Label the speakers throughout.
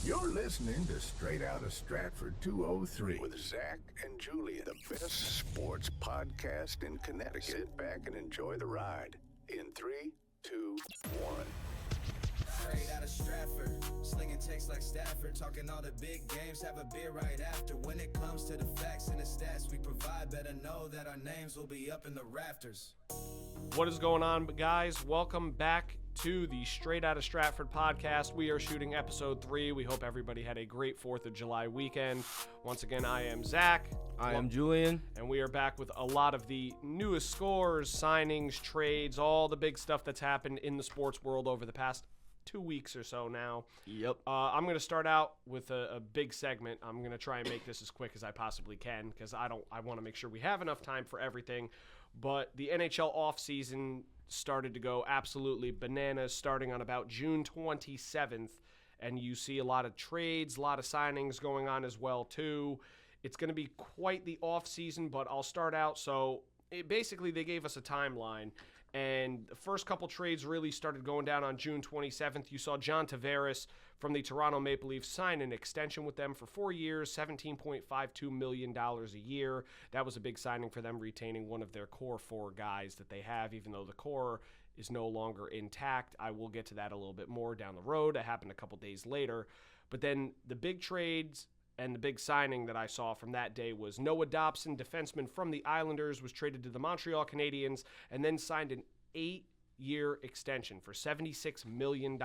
Speaker 1: You're listening to Straight Outta Stratford 203 with Zach and Julian, the best sports podcast in Connecticut. Sit back and enjoy the ride in 3, 2, 1.
Speaker 2: Straight Outta Stratford, slinging takes like Stafford, talking all the big games, have a beer right after. When it comes to the facts and the stats we provide, better know that our names will be up in the rafters.
Speaker 3: What is going on, guys? Welcome back to the Straight Outta Stratford podcast. We are shooting episode 3. We hope everybody had a great 4th of July weekend. Once again, I am Zach.
Speaker 4: I am Julian.
Speaker 3: And we are back with a lot of the newest scores, signings, trades, all the big stuff that's happened in the sports world over the past 2 weeks or so now.
Speaker 4: Yep.
Speaker 3: I'm going to start out with a big segment. I'm going to try and make this as quick as I possibly can because I want to make sure we have enough time for everything. But the NHL offseason started to go absolutely bananas starting on about June 27th, and you see a lot of trades, a lot of signings going on as well too. It's going to be quite the offseason, but I'll start out. So basically they gave us a timeline, and the first couple trades really started going down on June 27th. You saw John Tavares from the Toronto Maple Leafs sign an extension with them for 4 years, $17.52 million a year. That was a big signing for them, retaining one of their core 4 guys that they have, even though the core is no longer intact. I will get to that a little bit more down the road. It happened a couple days later. But then the big trades and the big signing that I saw from that day was Noah Dobson, defenseman from the Islanders, was traded to the Montreal Canadiens and then signed an 8-year extension for $76 million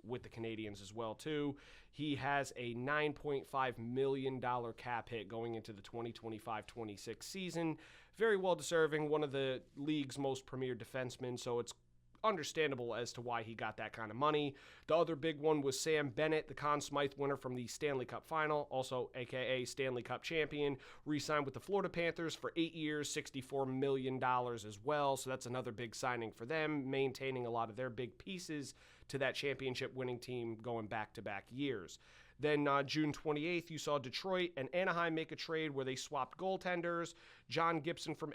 Speaker 3: with the Canadiens as well, too. He has a $9.5 million cap hit going into the 2025-26 season. Very well-deserving, one of the league's most premier defensemen, so it's understandable as to why he got that kind of money. The other big one was Sam Bennett, the Conn Smythe winner from the Stanley Cup Final, also aka Stanley Cup champion, re-signed with the Florida Panthers for 8 years, $64 million as well. So that's another big signing for them, maintaining a lot of their big pieces to that championship winning team going back-to-back years. Then June 28th, you saw Detroit and Anaheim make a trade where they swapped goaltenders. John Gibson went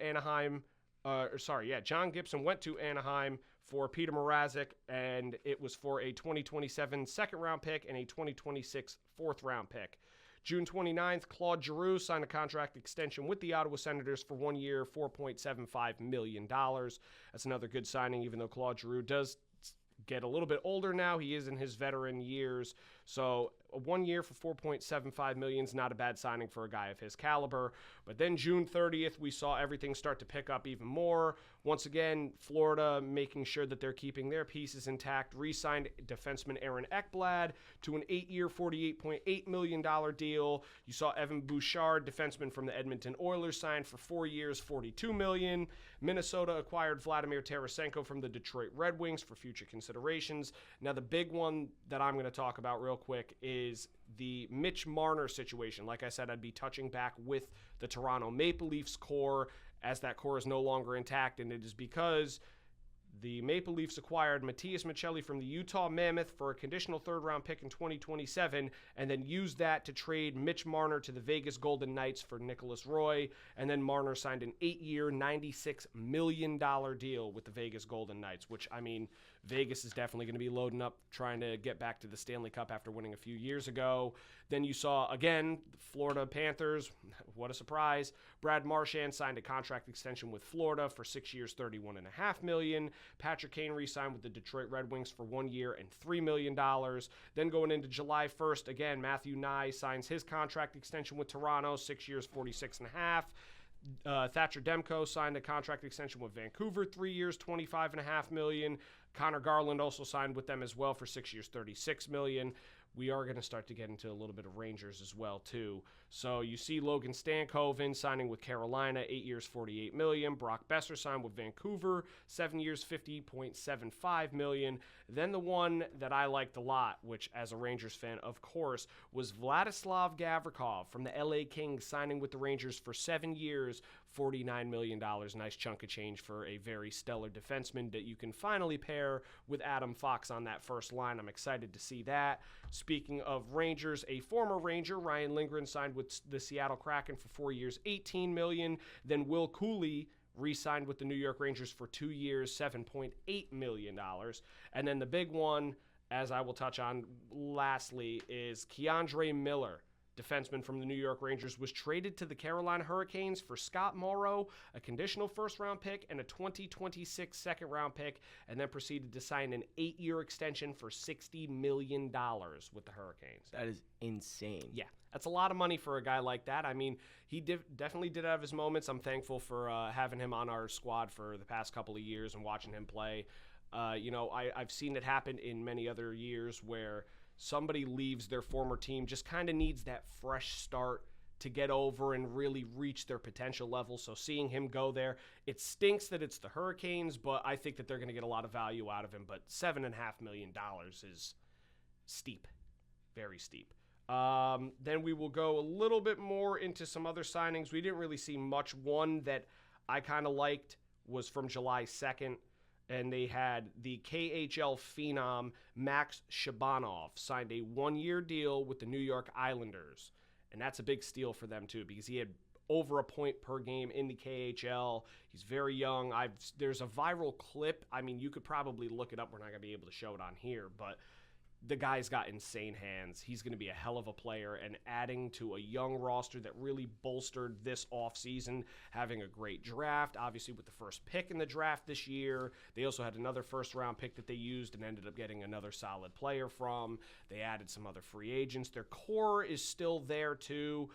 Speaker 3: to Anaheim for Peter Mrazek, and it was for a 2027 second-round pick and a 2026 fourth-round pick. June 29th, Claude Giroux signed a contract extension with the Ottawa Senators for 1 year, $4.75 million. That's another good signing, even though Claude Giroux does get a little bit older now. He is in his veteran years. So 1 year for $4.75 million is not a bad signing for a guy of his caliber. But then June 30th, we saw everything start to pick up even more. Once again, Florida making sure that they're keeping their pieces intact. Re-signed defenseman Aaron Ekblad to an 8-year, $48.8 million deal. You saw Evan Bouchard, defenseman from the Edmonton Oilers, signed for 4 years, $42 million. Minnesota acquired Vladimir Tarasenko from the Detroit Red Wings for future considerations. Now, the big one that I'm going to talk about real quick is the Mitch Marner situation. Like I said, I'd be touching back with the Toronto Maple Leafs core, as that core is no longer intact, and it is because the Maple Leafs acquired Matias Maccelli from the Utah Mammoth for a conditional third-round pick in 2027, and then used that to trade Mitch Marner to the Vegas Golden Knights for Nicholas Roy, and then Marner signed an 8-year, $96 million deal with the Vegas Golden Knights, which, I mean, Vegas is definitely going to be loading up, trying to get back to the Stanley Cup after winning a few years ago. Then you saw, again, the Florida Panthers. What a surprise. Brad Marchand signed a contract extension with Florida for 6 years, $31.5 million. Patrick Kane re-signed with the Detroit Red Wings for 1 year and $3 million. Then going into July 1st, again, Matthew Nye signs his contract extension with Toronto, 6 years, $46.5. Thatcher Demko signed a contract extension with Vancouver, 3 years, $25.5 million. Connor Garland also signed with them as well for 6 years, $36 million. We are going to start to get into a little bit of Rangers as well, too. So you see Logan Stankoven signing with Carolina, 8 years, $48 million. Brock Besser signed with Vancouver, 7 years, $50.75 million. Then the one that I liked a lot, which as a Rangers fan, of course, was Vladislav Gavrikov from the LA Kings signing with the Rangers for 7 years, $49 million. Nice chunk of change for a very stellar defenseman that you can finally pair with Adam Fox on that first line. I'm excited to see that. Speaking of Rangers, a former Ranger, Ryan Lindgren, signed with the Seattle Kraken for 4 years, $18 million. Then Will Cooley re-signed with the New York Rangers for 2 years, $7.8 million. And then the big one, as I will touch on lastly, is Keandre Miller, defenseman from the New York Rangers, was traded to the Carolina Hurricanes for Scott Morrow, a conditional first-round pick, and a 2026 second-round pick, and then proceeded to sign an 8-year extension for $60 million with the Hurricanes.
Speaker 4: That is insane.
Speaker 3: Yeah, that's a lot of money for a guy like that. I mean, he definitely did have his moments. I'm thankful for having him on our squad for the past couple of years and watching him play. I've seen it happen in many other years where somebody leaves their former team, just kind of needs that fresh start to get over and really reach their potential level. So seeing him go there, it stinks that it's the Hurricanes, but I think that they're going to get a lot of value out of him. But $7.5 million is steep, very steep. Then we will go a little bit more into some other signings. We didn't really see much. One that I kind of liked was from July 2nd. And they had the KHL phenom Max Shabanov signed a 1-year deal with the New York Islanders. And that's a big steal for them, too, because he had over a point per game in the KHL. He's very young. There's a viral clip. I mean, you could probably look it up. We're not going to be able to show it on here, but the guy's got insane hands. He's going to be a hell of a player, and adding to a young roster that really bolstered this offseason, having a great draft, obviously with the first pick in the draft this year. They also had another first-round pick that they used and ended up getting another solid player from. They added some other free agents. Their core is still there, too.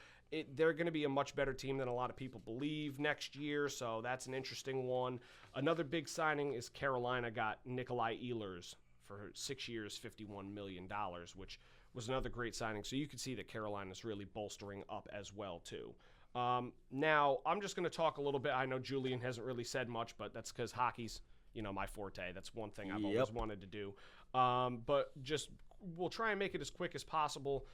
Speaker 3: They're going to be a much better team than a lot of people believe next year, so that's an interesting one. Another big signing is Carolina got Nikolai Ehlers for 6 years, $51 million, which was another great signing. So you can see that Carolina's really bolstering up as well, too. Now, I'm just going to talk a little bit. I know Julian hasn't really said much, but that's because hockey's, my forte. That's one thing I've always wanted to do. But we'll try and make it as quick as possible.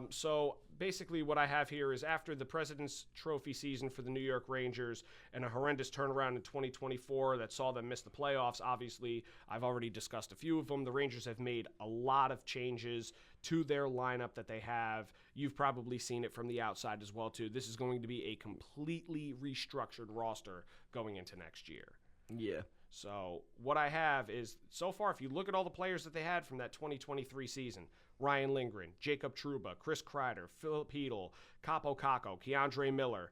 Speaker 3: So basically what I have here is after the President's Trophy season for the New York Rangers and a horrendous turnaround in 2024 that saw them miss the playoffs, obviously, I've already discussed a few of them. The Rangers have made a lot of changes to their lineup that they have. You've probably seen it from the outside as well, too. This is going to be a completely restructured roster going into next year.
Speaker 4: Yeah.
Speaker 3: So what I have is, so far, if you look at all the players that they had from that 2023 season, Ryan Lindgren, Jacob Trouba, Chris Kreider, Philip Hedl, Capo Caco, Keandre Miller,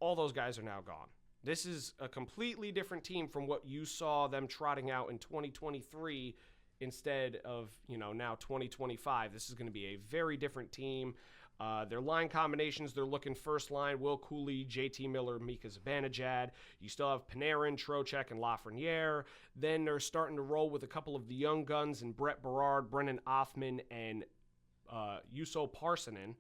Speaker 3: all those guys are now gone. This is a completely different team from what you saw them trotting out in 2023 instead of, now 2025. This is going to be a very different team. Their line combinations, they're looking first line, Will Cooley, JT Miller, Mika Zibanejad. You still have Panarin, Trocheck, and Lafreniere. Then they're starting to roll with a couple of the young guns and Brett Berard, Brennan Othman, and Juuso Parssinen.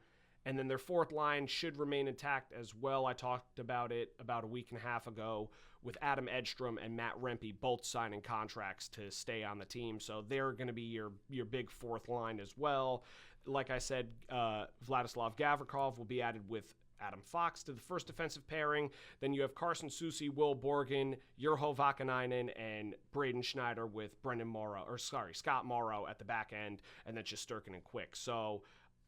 Speaker 3: And then their fourth line should remain intact as well. I talked about it about a week and a half ago with Adam Edstrom and Matt Rempe both signing contracts to stay on the team. So they're going to be your big fourth line as well. Like I said, Vladislav Gavrikov will be added with Adam Fox to the first defensive pairing. Then you have Carson Soucy, Will Borgen, Urho Vakanainen, and Braden Schneider with Scott Morrow at the back end, and then just Shesterkin and Quick. So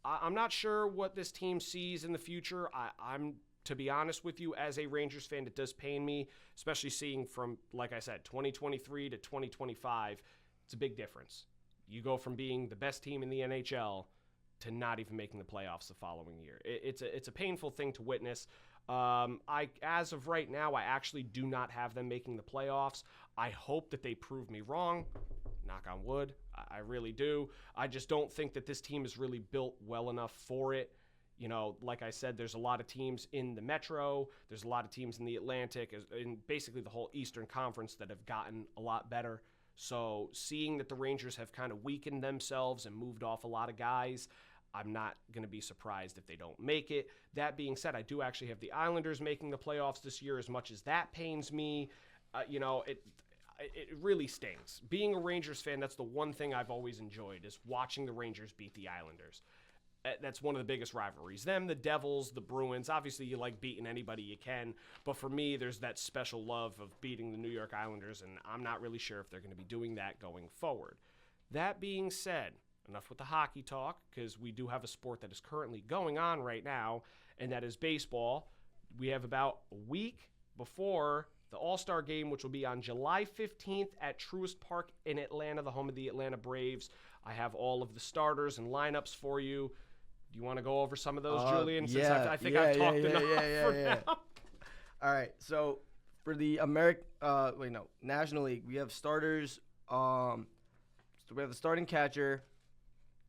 Speaker 3: I'm not sure what this team sees in the future. I'm to be honest with you, as a Rangers fan, it does pain me, especially seeing from, like I said, 2023 to 2025. It's a big difference. You go from being the best team in the NHL to not even making the playoffs the following year. It's a painful thing to witness. As of right now, I actually do not have them making the playoffs. I hope that they prove me wrong. Knock on wood. I really do. I just don't think that this team is really built well enough for it. Like I said, there's a lot of teams in the Metro. There's a lot of teams in the Atlantic, in basically the whole Eastern Conference that have gotten a lot better. So seeing that the Rangers have kind of weakened themselves and moved off a lot of guys, I'm not going to be surprised if they don't make it. That being said, I do actually have the Islanders making the playoffs this year. As much as that pains me, it really stings. Being a Rangers fan, that's the one thing I've always enjoyed, is watching the Rangers beat the Islanders. That's one of the biggest rivalries. Them, the Devils, the Bruins. Obviously, you like beating anybody you can. But for me, there's that special love of beating the New York Islanders, and I'm not really sure if they're going to be doing that going forward. That being said, enough with the hockey talk, because we do have a sport that is currently going on right now, and that is baseball. We have about a week before The All-Star Game, which will be on July 15th at Truist Park in Atlanta, the home of the Atlanta Braves. I have all of the starters and lineups for you. Do you want to go over some of those, Julian? Since I think I've talked enough for now.
Speaker 4: All right, so for the National League, we have starters. So we have the starting catcher,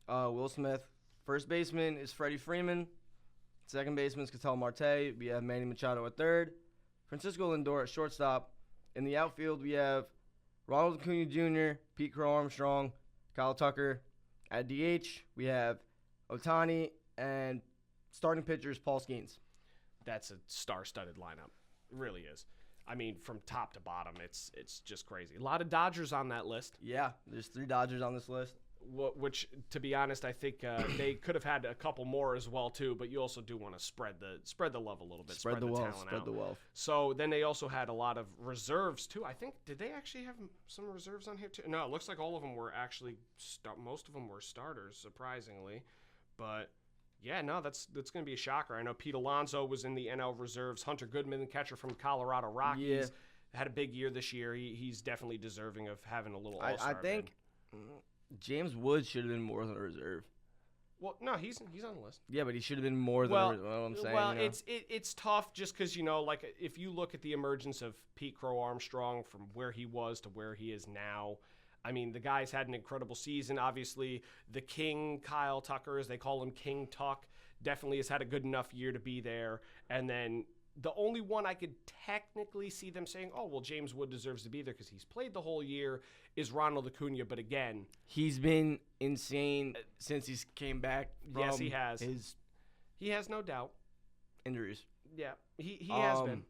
Speaker 4: Will Smith. First baseman is Freddie Freeman. Second baseman is Ketel Marte. We have Manny Machado at third. Francisco Lindor at shortstop. In the outfield, we have Ronald Acuna Jr., Pete Crow Armstrong, Kyle Tucker. At DH, we have Ohtani, and starting pitcher is Paul Skeens.
Speaker 3: That's a star-studded lineup. It really is. I mean, from top to bottom, it's just crazy. A lot of Dodgers on that list.
Speaker 4: Yeah, there's 3 Dodgers on this list.
Speaker 3: Which, to be honest, I think they could have had a couple more as well too. But you also do want to spread the love a little bit, spread the wealth,
Speaker 4: spread the wealth.
Speaker 3: So then they also had a lot of reserves too. I think did they actually have some reserves on here too? No, it looks like all of them were actually most of them were starters, surprisingly. But yeah, no, that's going to be a shocker. I know Pete Alonso was in the NL reserves. Hunter Goodman, the catcher from Colorado Rockies, had a big year this year. He's definitely deserving of having a little All-Star.
Speaker 4: I think. James Woods should have been more than a reserve.
Speaker 3: Well, no, he's on the list.
Speaker 4: Yeah, but he should have been more than a reserve. What I'm saying.
Speaker 3: Well, it's tough just because, like if you look at the emergence of Pete Crow Armstrong from where he was to where he is now, I mean, the guy's had an incredible season. Obviously, the King, Kyle Tucker, as they call him, King Tuck, definitely has had a good enough year to be there. And then the only one I could technically see them saying, oh, well, James Wood deserves to be there because he's played the whole year, is Ronald Acuna. But again,
Speaker 4: he's been insane since he's came back from
Speaker 3: yes, he has. He has no doubt.
Speaker 4: Injuries.
Speaker 3: Yeah, he has been,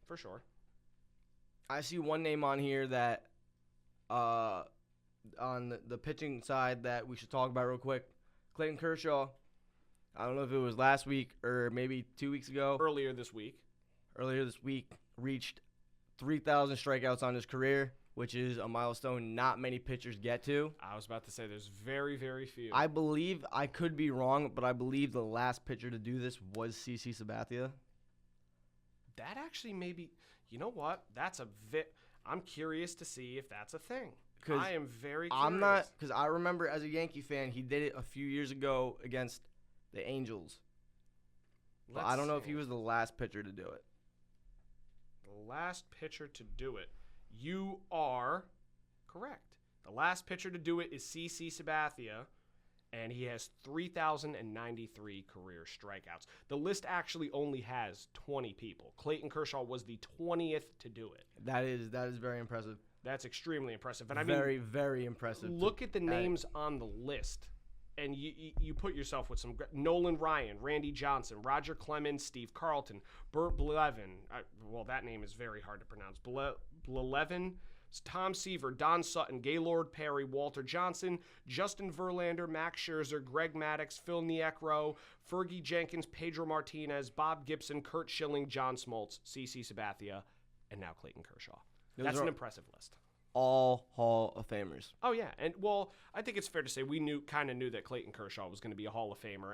Speaker 3: for sure.
Speaker 4: I see one name on here that on the pitching side that we should talk about real quick. Clayton Kershaw. I don't know if it was last week or maybe 2 weeks ago.
Speaker 3: Earlier this week,
Speaker 4: reached 3,000 strikeouts on his career, which is a milestone not many pitchers get to.
Speaker 3: I was about to say there's very, very few.
Speaker 4: I believe, I could be wrong, but I believe the last pitcher to do this was CC Sabathia.
Speaker 3: That actually maybe, you know what? I'm curious to see if that's a thing. I am very curious.
Speaker 4: I'm not, because I remember as a Yankee fan, he did it a few years ago against the Angels. But I don't know if he was the last pitcher to do it.
Speaker 3: The last pitcher to do it. You are correct. The last pitcher to do it is CC Sabathia, and he has 3,093 career strikeouts. The list actually only has 20 people. Clayton Kershaw was the 20th to do it.
Speaker 4: That is very impressive.
Speaker 3: That's extremely impressive. And
Speaker 4: very, very impressive.
Speaker 3: Look at the names on the list. And you put yourself with some Nolan Ryan, Randy Johnson, Roger Clemens, Steve Carlton, Burt Blevin. Well, that name is very hard to pronounce. Blevin, Tom Seaver, Don Sutton, Gaylord Perry, Walter Johnson, Justin Verlander, Max Scherzer, Greg Maddux, Phil Niekro, Fergie Jenkins, Pedro Martinez, Bob Gibson, Kurt Schilling, John Smoltz, CC Sabathia, and now Clayton Kershaw. That's an impressive list.
Speaker 4: All Hall of Famers.
Speaker 3: Oh, yeah. And, well, I think it's fair to say we kind of knew that Clayton Kershaw was going to be a Hall of Famer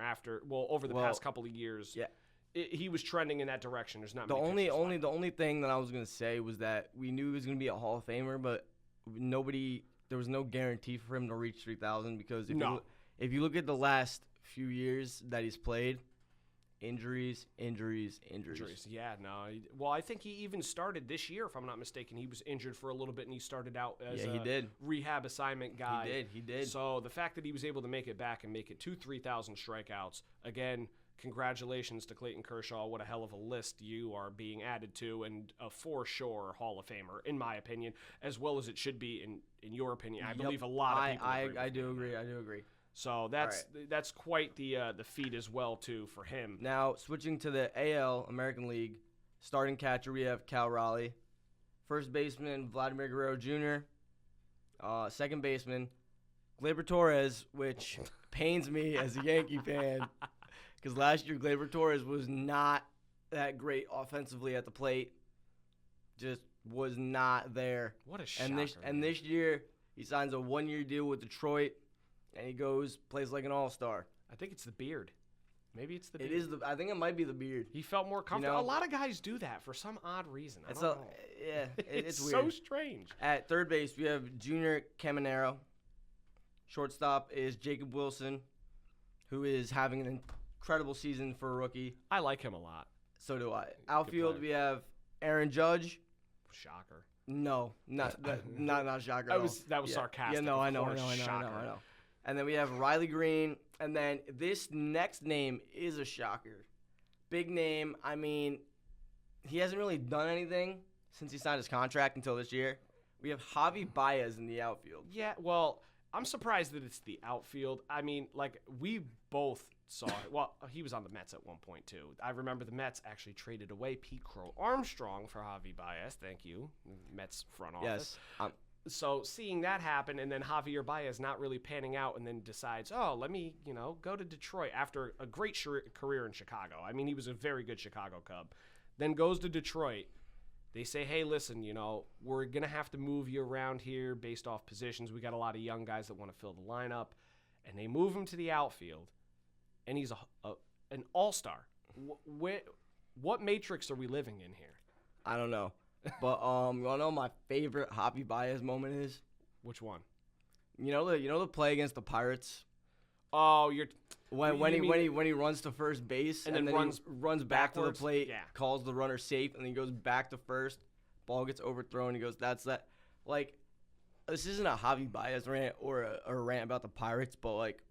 Speaker 3: over the past couple of years. Yeah. He was trending in that direction. There's not
Speaker 4: the only thing that I was going to say was that we knew he was going to be a Hall of Famer, but there was no guarantee for him to reach 3,000 because if you look at the last few years that he's played, injuries.
Speaker 3: Yeah, no. Well, I think he even started this year, if I'm not mistaken. He was injured for a little bit, and he started out as a rehab assignment guy.
Speaker 4: He did.
Speaker 3: So the fact that he was able to make it back and make it to 3,000 strikeouts, again, congratulations to Clayton Kershaw. What a hell of a list you are being added to, and a for sure Hall of Famer, in my opinion, as well as it should be in your opinion. I believe a lot of people agree.
Speaker 4: I do agree.
Speaker 3: So that's quite the feat as well too for him.
Speaker 4: Now switching to the AL American League, starting catcher we have Cal Raleigh, first baseman Vladimir Guerrero Jr., second baseman Gleyber Torres, which pains me as a Yankee fan because last year Gleyber Torres was not that great offensively at the plate, just was not there.
Speaker 3: What a shocker!
Speaker 4: And this year he signs a 1-year deal with Detroit. And he plays like an all-star.
Speaker 3: I think it's the beard. Maybe it's the beard.
Speaker 4: It is I think it might be the beard.
Speaker 3: He felt more comfortable.
Speaker 4: know?
Speaker 3: A lot of guys do that for some odd reason. I
Speaker 4: It's
Speaker 3: don't know.
Speaker 4: yeah,
Speaker 3: It's
Speaker 4: it's
Speaker 3: so
Speaker 4: weird.
Speaker 3: strange.
Speaker 4: At third base, we have Junior Caminero. Shortstop is Jacob Wilson, who is having an incredible season for a rookie.
Speaker 3: I like him a lot.
Speaker 4: So do I. Outfield,
Speaker 3: player.
Speaker 4: we have Aaron Judge.
Speaker 3: Shocker.
Speaker 4: No, not shocker.
Speaker 3: That
Speaker 4: at all.
Speaker 3: was sarcastic.
Speaker 4: Yeah, no,
Speaker 3: of
Speaker 4: I know.
Speaker 3: course, shocker.
Speaker 4: And then we have Riley Green, and then this next name is a shocker. Big name. I mean, he hasn't really done anything since he signed his contract until this year. We have Javi Baez in the outfield.
Speaker 3: Yeah, well, I'm surprised that it's the outfield. I mean, like, we both saw it. Well, he was on the Mets at one point, too. I remember the Mets actually traded away Pete Crow Armstrong for Javi Baez. Thank you, Mets front office.
Speaker 4: Yes.
Speaker 3: So seeing that happen, and then Javier Baez not really panning out, and then decides, oh, let me, go to Detroit after a great career in Chicago. I mean, he was a very good Chicago Cub. Then goes to Detroit. They say, hey, listen, we're going to have to move you around here based off positions. We got a lot of young guys that want to fill the lineup. And they move him to the outfield, and he's an all-star. What matrix are we living in here?
Speaker 4: I don't know. But you want to know what my favorite Javi Baez moment is?
Speaker 3: Which one?
Speaker 4: You know the play against the Pirates?
Speaker 3: Oh,
Speaker 4: when he runs to first base
Speaker 3: and
Speaker 4: then
Speaker 3: he
Speaker 4: runs back to the
Speaker 3: backwards?
Speaker 4: plate,
Speaker 3: Yeah.
Speaker 4: calls the runner safe, and then he goes back to first. Ball gets overthrown. He goes, that's that. Like, this isn't a Javi Baez rant or a rant about the Pirates, but like,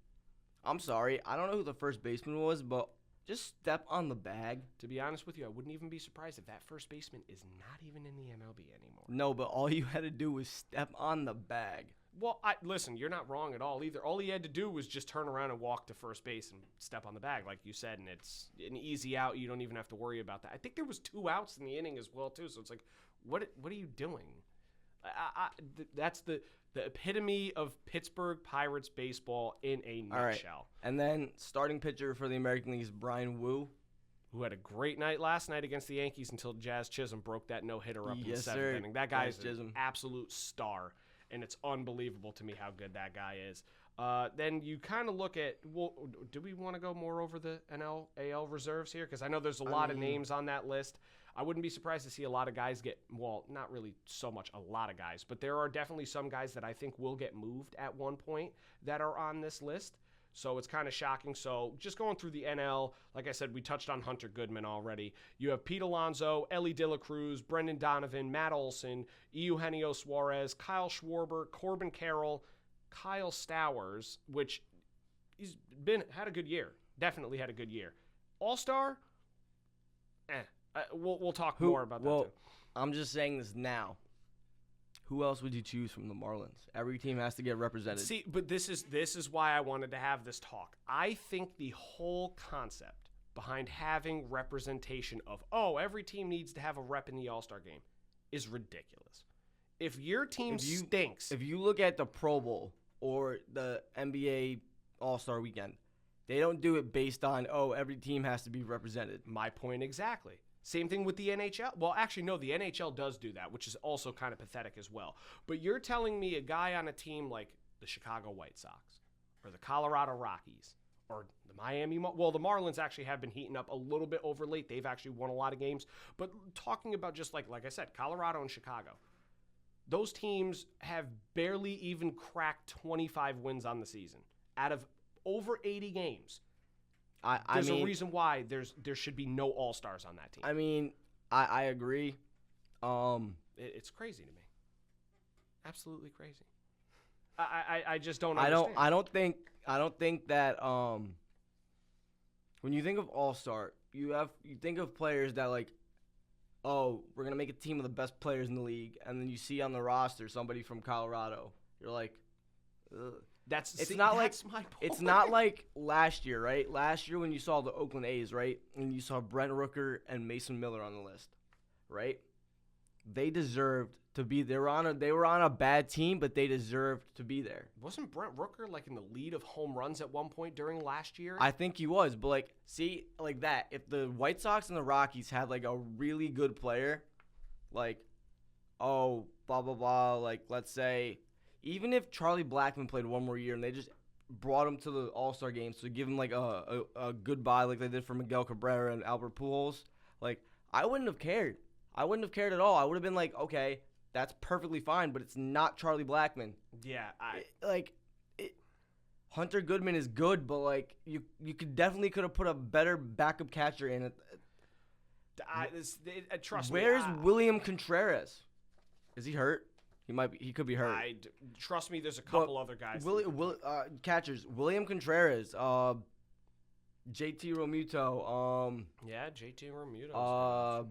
Speaker 4: I'm sorry, I don't know who the first baseman was, but just step on the bag.
Speaker 3: To be honest with you, I wouldn't even be surprised if that first baseman is not even in the MLB anymore.
Speaker 4: No, but all you had to do was step on the bag.
Speaker 3: Well, listen, you're not wrong at all either. All he had to do was just turn around and walk to first base and step on the bag, like you said, and it's an easy out. You don't even have to worry about that. I think there was 2 outs in the inning as well, too, so it's like, what are you doing? That's the epitome of Pittsburgh Pirates baseball in a nutshell.
Speaker 4: All right. And then starting pitcher for the American League is Brian Wu,
Speaker 3: who had a great night last night against the Yankees until Jazz Chisholm broke that no-hitter up in the
Speaker 4: Yes,
Speaker 3: 7th
Speaker 4: sir.
Speaker 3: inning. That guy is
Speaker 4: Jazz
Speaker 3: an
Speaker 4: Chisholm.
Speaker 3: absolute star, and it's unbelievable to me how good that guy is. Then you kind of look at, well, do we want to go more over the NL, AL reserves here? Because I know there's a lot of names on that list. I wouldn't be surprised to see a lot of guys get, well, not really so much a lot of guys, but there are definitely some guys that I think will get moved at one point that are on this list. So it's kind of shocking. So just going through the NL, like I said, we touched on Hunter Goodman already. You have Pete Alonso, Ellie De La Cruz, Brendan Donovan, Matt Olson, Eugenio Suarez, Kyle Schwarber, Corbin Carroll, Kyle Stowers, which he's had a good year. Definitely had a good year. All-Star? We'll talk more about that too.
Speaker 4: I'm just saying this now. Who else would you choose from the Marlins? Every team has to get represented.
Speaker 3: See, but this is why I wanted to have this talk. I think the whole concept behind having representation of, every team needs to have a rep in the All-Star game is ridiculous. If your team stinks.
Speaker 4: If you look at the Pro Bowl or the NBA All-Star Weekend, they don't do it based on, every team has to be represented.
Speaker 3: My point exactly. Same thing with the NHL. Well, actually, no, the NHL does do that, which is also kind of pathetic as well. But you're telling me a guy on a team like the Chicago White Sox or the Colorado Rockies or the Miami the Marlins actually have been heating up a little bit over late. They've actually won a lot of games. But talking about just like I said, Colorado and Chicago, those teams have barely even cracked 25 wins on the season out of over 80 games. There's a reason why there should be no All-Stars on that team.
Speaker 4: I mean, I agree.
Speaker 3: It's crazy to me. Absolutely crazy. I just don't understand.
Speaker 4: I don't think that when you think of All-Star, you think of players that we're gonna make a team of the best players in the league, and then you see on the roster somebody from Colorado. You're like, ugh. It's not like last year, right? Last year when you saw the Oakland A's, right? And you saw Brent Rooker and Mason Miller on the list, right? They deserved to be there. They were on a bad team, but they deserved to be there.
Speaker 3: Wasn't Brent Rooker in the lead of home runs at one point during last year?
Speaker 4: I think he was, but that. If the White Sox and the Rockies had a really good player, blah blah blah, let's say. Even if Charlie Blackmon played one more year and they just brought him to the All-Star game, so give him like a goodbye like they did for Miguel Cabrera and Albert Pujols. Like, I wouldn't have cared. I wouldn't have cared at all. I would have been like, okay, that's perfectly fine, but it's not Charlie Blackmon.
Speaker 3: Yeah,
Speaker 4: Hunter Goodman is good, but like you could have put a better backup catcher in it.
Speaker 3: Trust me.
Speaker 4: Where's William Contreras? Is he hurt? He could be hurt.
Speaker 3: Trust me. There's a couple other guys.
Speaker 4: Catchers. William Contreras. JT Realmuto.
Speaker 3: Yeah, JT Realmuto.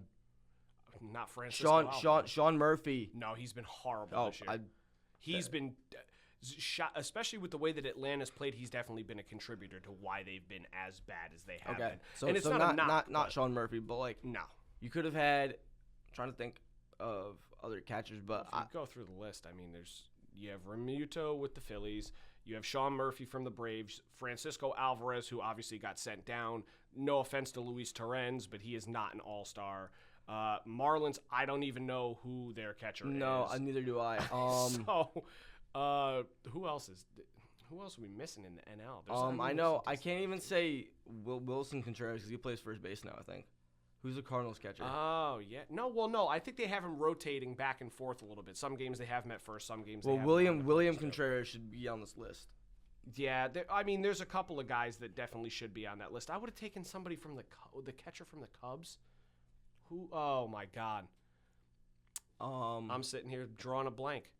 Speaker 3: Not Francisco Alvarez.
Speaker 4: Sean Murphy.
Speaker 3: No, he's been horrible this year. He's been shot, especially with the way that Atlanta's played. He's definitely been a contributor to why they've been as bad as they have been.
Speaker 4: So,
Speaker 3: and it's
Speaker 4: so
Speaker 3: not
Speaker 4: Sean Murphy, but like
Speaker 3: no.
Speaker 4: You could have had. I'm trying to think of other catchers, but
Speaker 3: if you go through the list, I mean, you have Realmuto with the Phillies. You have Sean Murphy from the Braves, Francisco Alvarez, who obviously got sent down. No offense to Luis Torrens, but he is not an all-star. Marlins, I don't even know who their catcher is.
Speaker 4: No, neither do I.
Speaker 3: Who else are we missing in the NL?
Speaker 4: I know. I can't even say Wilson Contreras because he plays first base now, I think. Who's the Cardinals catcher?
Speaker 3: Oh, yeah. No. I think they have him rotating back and forth a little bit. Some games they have him at first, some games they have
Speaker 4: William Contreras should be on this list.
Speaker 3: Yeah, there's a couple of guys that definitely should be on that list. I would have taken somebody from the catcher from the Cubs. Who? Oh, my God. I'm sitting here drawing a blank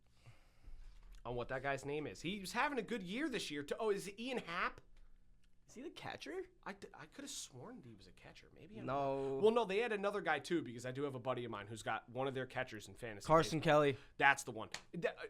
Speaker 3: on what that guy's name is. He was having a good year this year. Is it Ian Happ?
Speaker 4: Is he the catcher?
Speaker 3: I could have sworn he was a catcher. Maybe
Speaker 4: no.
Speaker 3: Well, no, they had another guy too because I do have a buddy of mine who's got one of their catchers in fantasy.
Speaker 4: Carson
Speaker 3: baseball.
Speaker 4: Kelly.
Speaker 3: That's the one.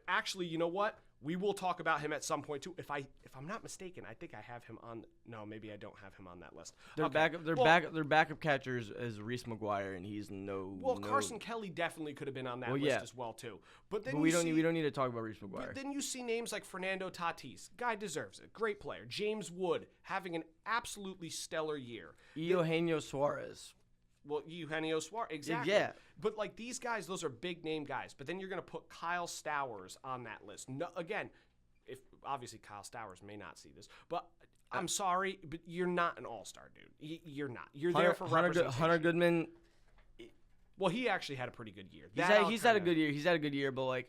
Speaker 3: Actually, you know what? We will talk about him at some point too. If I'm not mistaken, I think I have him on. No, maybe I don't have him on that list.
Speaker 4: Their backup catchers is Reese McGuire, and he's no.
Speaker 3: Well, Carson Kelly definitely could have been on that list as well too. But then
Speaker 4: we don't need to talk about Reese McGuire.
Speaker 3: But then you see names like Fernando Tatis. Guy deserves it. Great player. James Wood having an absolutely stellar year.
Speaker 4: Eugenio Suarez.
Speaker 3: Well, Eugenio Suarez, exactly.
Speaker 4: Yeah.
Speaker 3: But, like, these guys, those are big-name guys. But then you're going to put Kyle Stowers on that list. No, again, obviously Kyle Stowers may not see this, but I'm sorry, but you're not an all-star, dude. You're not. You're there for representation.
Speaker 4: Hunter Goodman.
Speaker 3: Well, he actually had a pretty good year.
Speaker 4: He's had a good year. He's had a good year, but, like,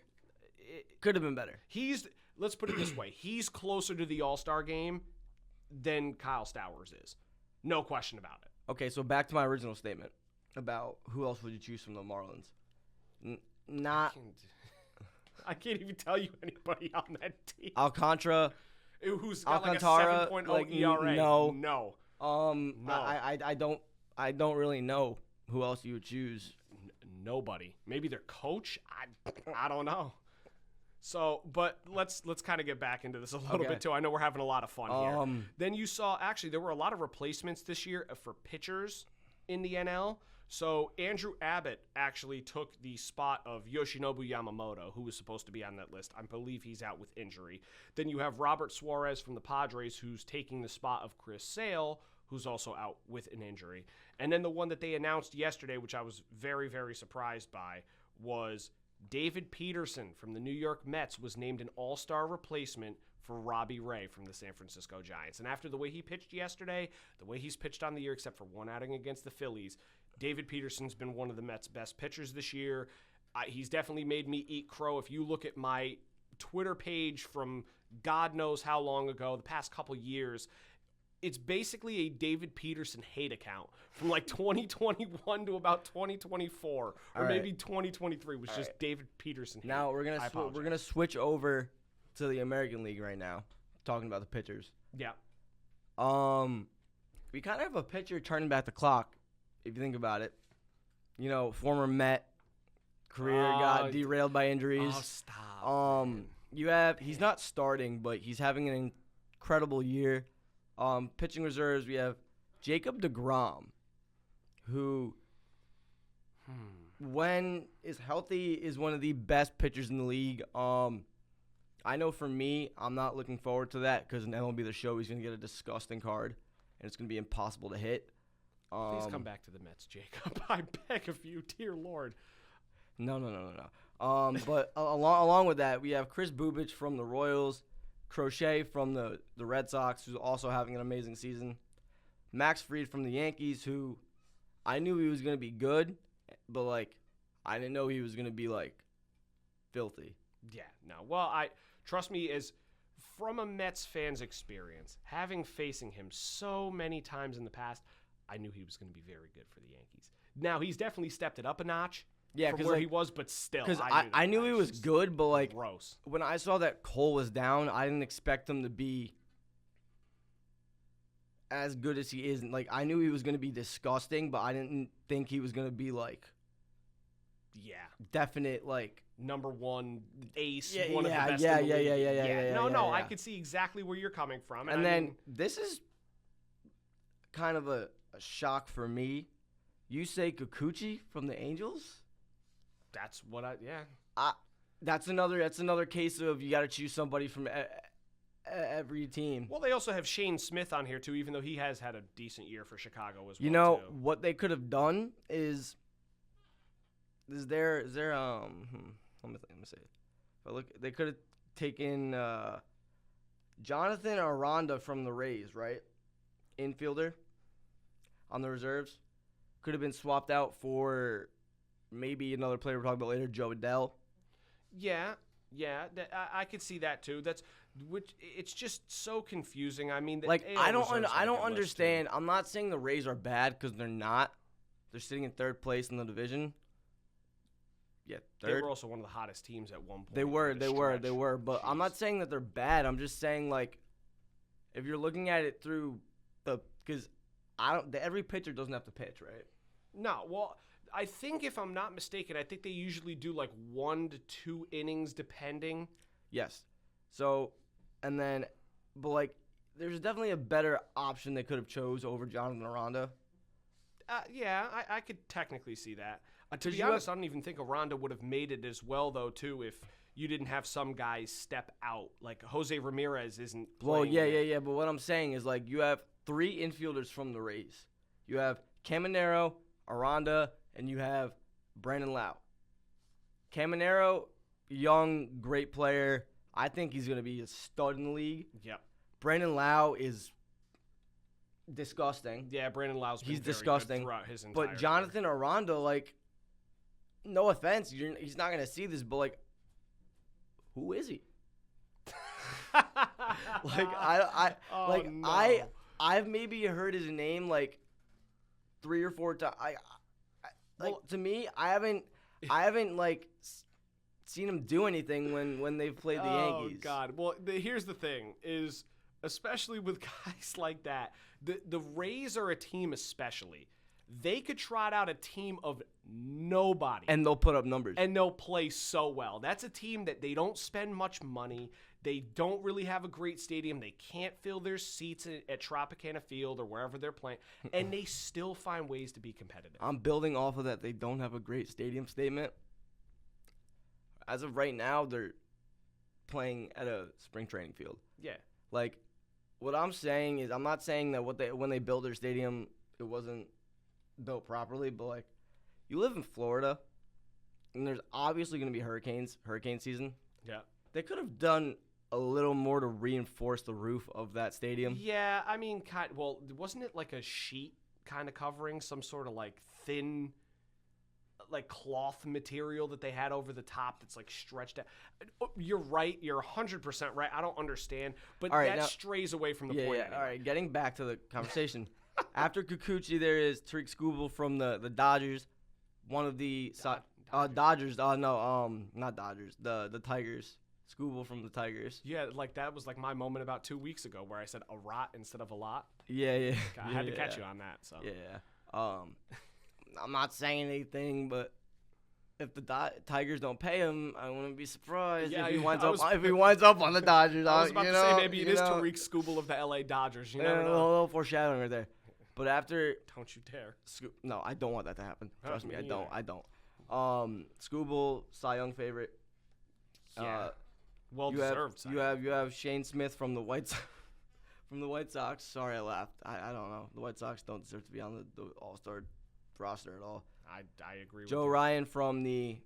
Speaker 4: it could have been better.
Speaker 3: Let's put it this way. He's closer to the all-star game than Kyle Stowers is. No question about it.
Speaker 4: Okay, so back to my original statement about who else would you choose from the Marlins.
Speaker 3: I can't even tell you anybody on that team.
Speaker 4: Alcantara.
Speaker 3: Who's got
Speaker 4: Alcantara,
Speaker 3: like a 7.0 ERA.
Speaker 4: No.
Speaker 3: No.
Speaker 4: I don't really know who else you would choose.
Speaker 3: Nobody. Maybe their coach? I don't know. So, but let's kind of get back into this a little bit, too. I know we're having a lot of fun here. Then you saw, actually, there were a lot of replacements this year for pitchers in the NL. So, Andrew Abbott actually took the spot of Yoshinobu Yamamoto, who was supposed to be on that list. I believe he's out with injury. Then you have Robert Suarez from the Padres, who's taking the spot of Chris Sale, who's also out with an injury. And then the one that they announced yesterday, which I was very, very surprised by, was David Peterson from the New York Mets was named an all-star replacement for Robbie Ray from the San Francisco Giants. And after the way he pitched yesterday, the way he's pitched on the year, except for one outing against the Phillies, David Peterson's been one of the Mets' best pitchers this year. He's definitely made me eat crow. If you look at my Twitter page from God knows how long ago, the past couple years, it's basically a David Peterson hate account from like 2021 to about 2024, or maybe 2023 was just David Peterson hate.
Speaker 4: Now we're gonna switch over to the American League right now, talking about the pitchers.
Speaker 3: Yeah.
Speaker 4: We kind of have a pitcher turning back the clock, if you think about it. You know, former Met career got derailed by injuries.
Speaker 3: Oh, stop.
Speaker 4: He's not starting, but he's having an incredible year. Pitching reserves, we have Jacob deGrom, who, when is healthy, is one of the best pitchers in the league. I know for me, I'm not looking forward to that because in MLB The Show, he's going to get a disgusting card, and it's going to be impossible to hit.
Speaker 3: Please come back to the Mets, Jacob. I beg of you, dear Lord.
Speaker 4: No. But along with that, we have Chris Bubich from the Royals, Crochet from the Red Sox, who's also having an amazing season. Max Fried from the Yankees, who I knew he was going to be good, but, like, I didn't know he was going to be, like, filthy.
Speaker 3: Yeah, no. Well, trust me, as from a Mets fan's experience, having facing him so many times in the past, I knew he was going to be very good for the Yankees. Now, he's definitely stepped it up a notch from where he was, but still.
Speaker 4: Because I knew he was good, but, like,
Speaker 3: gross.
Speaker 4: When I saw that Cole was down, I didn't expect him to be as good as he is. Like, I knew he was going to be disgusting, but I didn't think he was going to be, like, definite, like,
Speaker 3: number one ace,
Speaker 4: Yeah,
Speaker 3: one of the
Speaker 4: yeah,
Speaker 3: best
Speaker 4: yeah,
Speaker 3: in the
Speaker 4: yeah,
Speaker 3: league.
Speaker 4: yeah, yeah, yeah,
Speaker 3: No,
Speaker 4: yeah,
Speaker 3: I
Speaker 4: yeah.
Speaker 3: could see exactly where you're coming from.
Speaker 4: And then this is kind of a shock for me. You say Kikuchi from the Angels?
Speaker 3: That's what
Speaker 4: That's another case of you got to choose somebody from every team.
Speaker 3: Well, they also have Shane Smith on here, too, even though he has had a decent year for Chicago as well,
Speaker 4: You know,
Speaker 3: too.
Speaker 4: what they could have done is there let me see. But look, they could have taken Jonathan Aranda from the Rays, right? Infielder on the reserves. Could have been swapped out for maybe another player we're talking about later, Joe Adele.
Speaker 3: Yeah, I could see that, too. It's just so confusing. I mean,
Speaker 4: Like,
Speaker 3: AL
Speaker 4: I don't
Speaker 3: reserves have a good list,
Speaker 4: understand.
Speaker 3: too.
Speaker 4: I'm not saying the Rays are bad because they're not. They're sitting in third place in the division. Yeah,
Speaker 3: They
Speaker 4: third.
Speaker 3: were also one of the hottest teams at one point.
Speaker 4: They were. But I'm
Speaker 3: Jeez.
Speaker 4: not saying that they're bad. I'm just saying, like, if you're looking at it through because every pitcher doesn't have to pitch, right?
Speaker 3: No, well, I think if I'm not mistaken, I think they usually do like 1 to 2 innings depending.
Speaker 4: Yes. So, and then, but like, there's definitely a better option they could have chose over Jonathan Aranda.
Speaker 3: Yeah, I could technically see that. To
Speaker 4: 'Cause
Speaker 3: be
Speaker 4: you
Speaker 3: honest, I don't even think Aranda would have made it as well, though, too, if you didn't have some guys step out. Like, Jose Ramirez isn't
Speaker 4: Well,
Speaker 3: playing
Speaker 4: yeah.
Speaker 3: yet.
Speaker 4: But what I'm saying is, like, you have 3 infielders from the Rays. You have Caminero, Aranda, and you have Brandon Lau. Caminero, young, great player. I think he's going to be a stud in the league.
Speaker 3: Yep.
Speaker 4: Brandon Lau is disgusting.
Speaker 3: Yeah, Brandon Lau's been
Speaker 4: He's
Speaker 3: very
Speaker 4: disgusting.
Speaker 3: good throughout his entire
Speaker 4: But Jonathan Aranda, like, no offense, he's not going to see this, but, like, who is he? Like, I've maybe heard his name, like, 3 or 4 times. To me, I haven't like seen him do anything when they've played the Yankees.
Speaker 3: Oh God! Well, here's the thing: is especially with guys like that, the Rays are a team. Especially, they could trot out a team of nobody,
Speaker 4: and they'll put up numbers,
Speaker 3: and they'll play so well. That's a team that they don't spend much money. They don't really have a great stadium. They can't fill their seats at Tropicana Field or wherever they're playing, and they still find ways to be competitive.
Speaker 4: I'm building off of that. They don't have a great stadium statement. As of right now, they're playing at a spring training field.
Speaker 3: Yeah.
Speaker 4: Like, what I'm saying is, I'm not saying that when they built their stadium, it wasn't built properly, but, like, you live in Florida, and there's obviously going to be hurricane season.
Speaker 3: Yeah.
Speaker 4: They could have done a little more to reinforce the roof of that stadium.
Speaker 3: Yeah, I mean, wasn't it like a sheet kind of covering some sort of like thin, like cloth material that they had over the top that's like stretched out? You're right. You're 100% right. I don't understand, but that
Speaker 4: now,
Speaker 3: strays away from the point.
Speaker 4: Yeah.
Speaker 3: Anyway.
Speaker 4: All right, getting back to the conversation. After Kikuchi, there is Tariq Skubal from the Dodgers, one of the Dodgers. Not Dodgers. The Tigers. Skubal from the Tigers.
Speaker 3: Yeah, like that was like my moment about 2 weeks ago where I said a rot instead of a lot.
Speaker 4: Yeah.
Speaker 3: I had to catch you on that. So
Speaker 4: yeah. I'm not saying anything, but if the Tigers don't pay him, I wouldn't be surprised if he winds up on the Dodgers.
Speaker 3: I was about to say maybe it is Tariq Skubal of the LA Dodgers. You never know.
Speaker 4: A little foreshadowing right there. But after
Speaker 3: don't you dare.
Speaker 4: No, I don't want that to happen. Trust me, I don't. Skubal, Cy Young favorite.
Speaker 3: Yeah. Well deserved.
Speaker 4: You have Shane Smith from the White Sox. Sorry, I laughed. I don't know. The White Sox don't deserve to be on the All-Star roster at all.
Speaker 3: I agree with
Speaker 4: Joe
Speaker 3: you.
Speaker 4: Ryan from the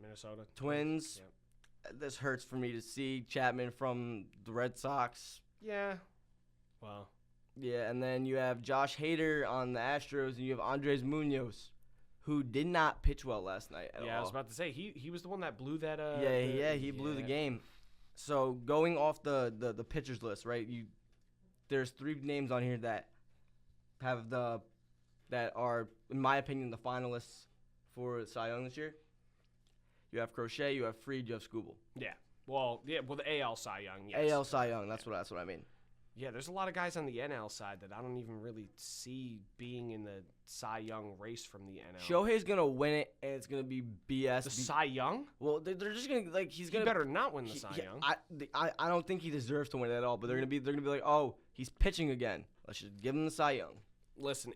Speaker 3: Minnesota
Speaker 4: Twins. this hurts for me to see Chapman from the Red Sox.
Speaker 3: Yeah. Well.
Speaker 4: Yeah, and then you have Josh Hader on the Astros, and you have Andres Munoz, who did not pitch well last night at all.
Speaker 3: Yeah, I was about to say he was the one that blew that.
Speaker 4: He blew the game. So going off the pitchers list, right? There's 3 names on here that are, in my opinion, the finalists for Cy Young this year. You have Crochet, you have Fried, you have Skubal.
Speaker 3: Yeah. Well, the AL Cy Young. Yes.
Speaker 4: AL Cy Young. That's what I mean.
Speaker 3: Yeah, there's a lot of guys on the NL side that I don't even really see being in the Cy Young race from the NL.
Speaker 4: Shohei's gonna win it, and it's gonna be BS.
Speaker 3: The Cy Young?
Speaker 4: Well, they're just gonna he's gonna.
Speaker 3: He better not win the Cy Young.
Speaker 4: I don't think he deserves to win it at all. But they're gonna be like, oh, he's pitching again. Let's just give him the Cy Young.
Speaker 3: Listen,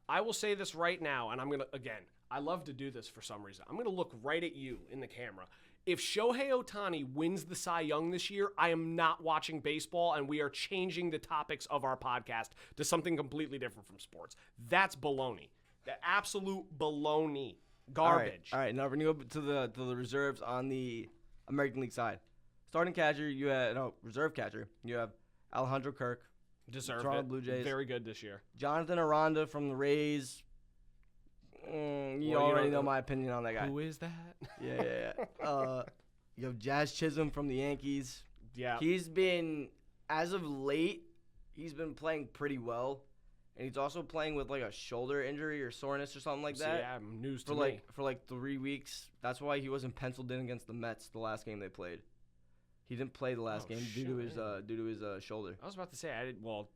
Speaker 3: I will say this right now, and I'm gonna again. I love to do this for some reason. I'm gonna look right at you in the camera. If Shohei Ohtani wins the Cy Young this year, I am not watching baseball, and we are changing the topics of our podcast to something completely different from sports. That's baloney. The absolute baloney. Garbage.
Speaker 4: All right. Now we're gonna go to the reserves on the American League side. Starting catcher, reserve catcher. You have Alejandro Kirk,
Speaker 3: Deserved
Speaker 4: Toronto
Speaker 3: it.
Speaker 4: Blue Jays.
Speaker 3: Very good this year.
Speaker 4: Jonathan Aranda from the Rays. You already know my opinion on that guy.
Speaker 3: Who is that?
Speaker 4: Yeah. You have Jazz Chisholm from the Yankees.
Speaker 3: Yeah.
Speaker 4: He's been, as of late, he's been playing pretty well. And he's also playing with like a shoulder injury or soreness or something like that.
Speaker 3: Yeah, news to
Speaker 4: for
Speaker 3: me.
Speaker 4: For like 3 weeks. That's why he wasn't penciled in against the Mets the last game they played. He didn't play the last game due to his shoulder.
Speaker 3: I was about to say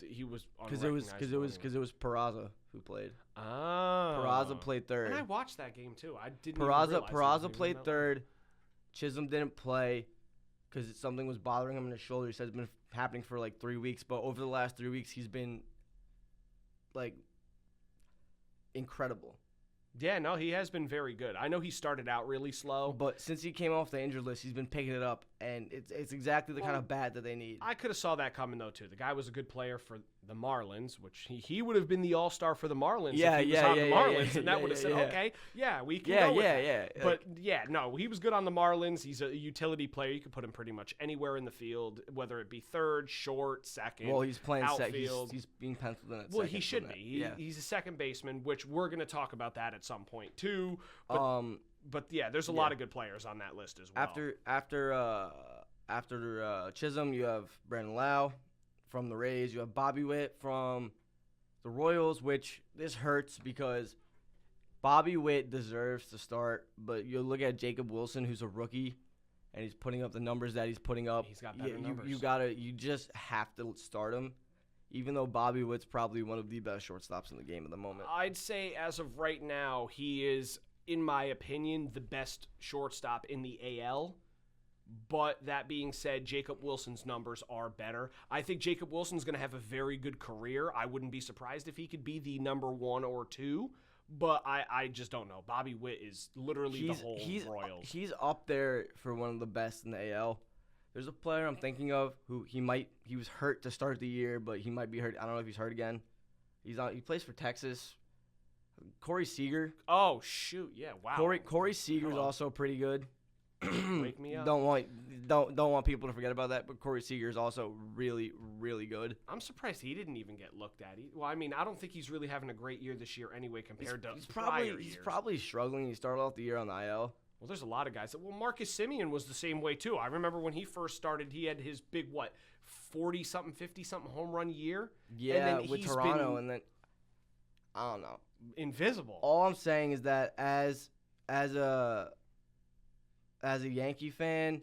Speaker 3: he was
Speaker 4: because it was Peraza who played.
Speaker 3: Oh.
Speaker 4: Peraza played third.
Speaker 3: And I watched that game too. I didn't. Peraza
Speaker 4: played third. Chisholm didn't play because something was bothering him in his shoulder. He said it's been happening for like 3 weeks, but over the last 3 weeks he's been like incredible.
Speaker 3: Yeah, no, he has been very good. I know he started out really slow.
Speaker 4: But since he came off the injured list, he's been picking it up, and it's exactly the kind of bat that they need.
Speaker 3: I could have saw that coming, though, too. The guy was a good player for the Marlins, which he would have been the all-star for the Marlins if he was on the Marlins, and that would have said, okay, we can go with that. But, no, he was good on the Marlins. He's a utility player. You could put him pretty much anywhere in the field, whether it be third, short, second,
Speaker 4: well, he's playing
Speaker 3: outfield.
Speaker 4: He's being penciled in at second.
Speaker 3: Well, he should be. He's a second baseman, which we're going to talk about that at some point, too. But there's a lot of good players on that list as well.
Speaker 4: After Chisholm, you have Brandon Lau from the Rays. You have Bobby Witt from the Royals, which this hurts because Bobby Witt deserves to start. But you look at Jacob Wilson, who's a rookie, and he's putting up the numbers that he's putting up.
Speaker 3: He's got better numbers.
Speaker 4: You just have to start him. Even though Bobby Witt's probably one of the best shortstops in the game at the moment.
Speaker 3: I'd say as of right now, he is, in my opinion, the best shortstop in the AL. But that being said, Jacob Wilson's numbers are better. I think Jacob Wilson's going to have a very good career. I wouldn't be surprised if he could be the number 1 or 2. But I just don't know. Bobby Witt is literally the whole Royals.
Speaker 4: He's up there for one of the best in the AL. There's a player I'm thinking of who he was hurt to start the year, but he might be hurt. I don't know if he's hurt again. He plays for Texas. Corey Seager.
Speaker 3: Oh shoot, yeah, wow.
Speaker 4: Corey Seager's also pretty good.
Speaker 3: Wake me up.
Speaker 4: Don't want people to forget about that, but Corey Seager is also really, really good.
Speaker 3: I'm surprised he didn't even get looked at. Well, I mean, I don't think he's really having a great year this year anyway compared to prior years.
Speaker 4: He's probably struggling. He started off the year on the IL.
Speaker 3: Well, there's a lot of guys. Well, Marcus Semien was the same way, too. I remember when he first started, he had his big, 40-something, 50-something home run year?
Speaker 4: Yeah, with Toronto, and then, I don't know.
Speaker 3: Invisible.
Speaker 4: All I'm saying is that as a Yankee fan,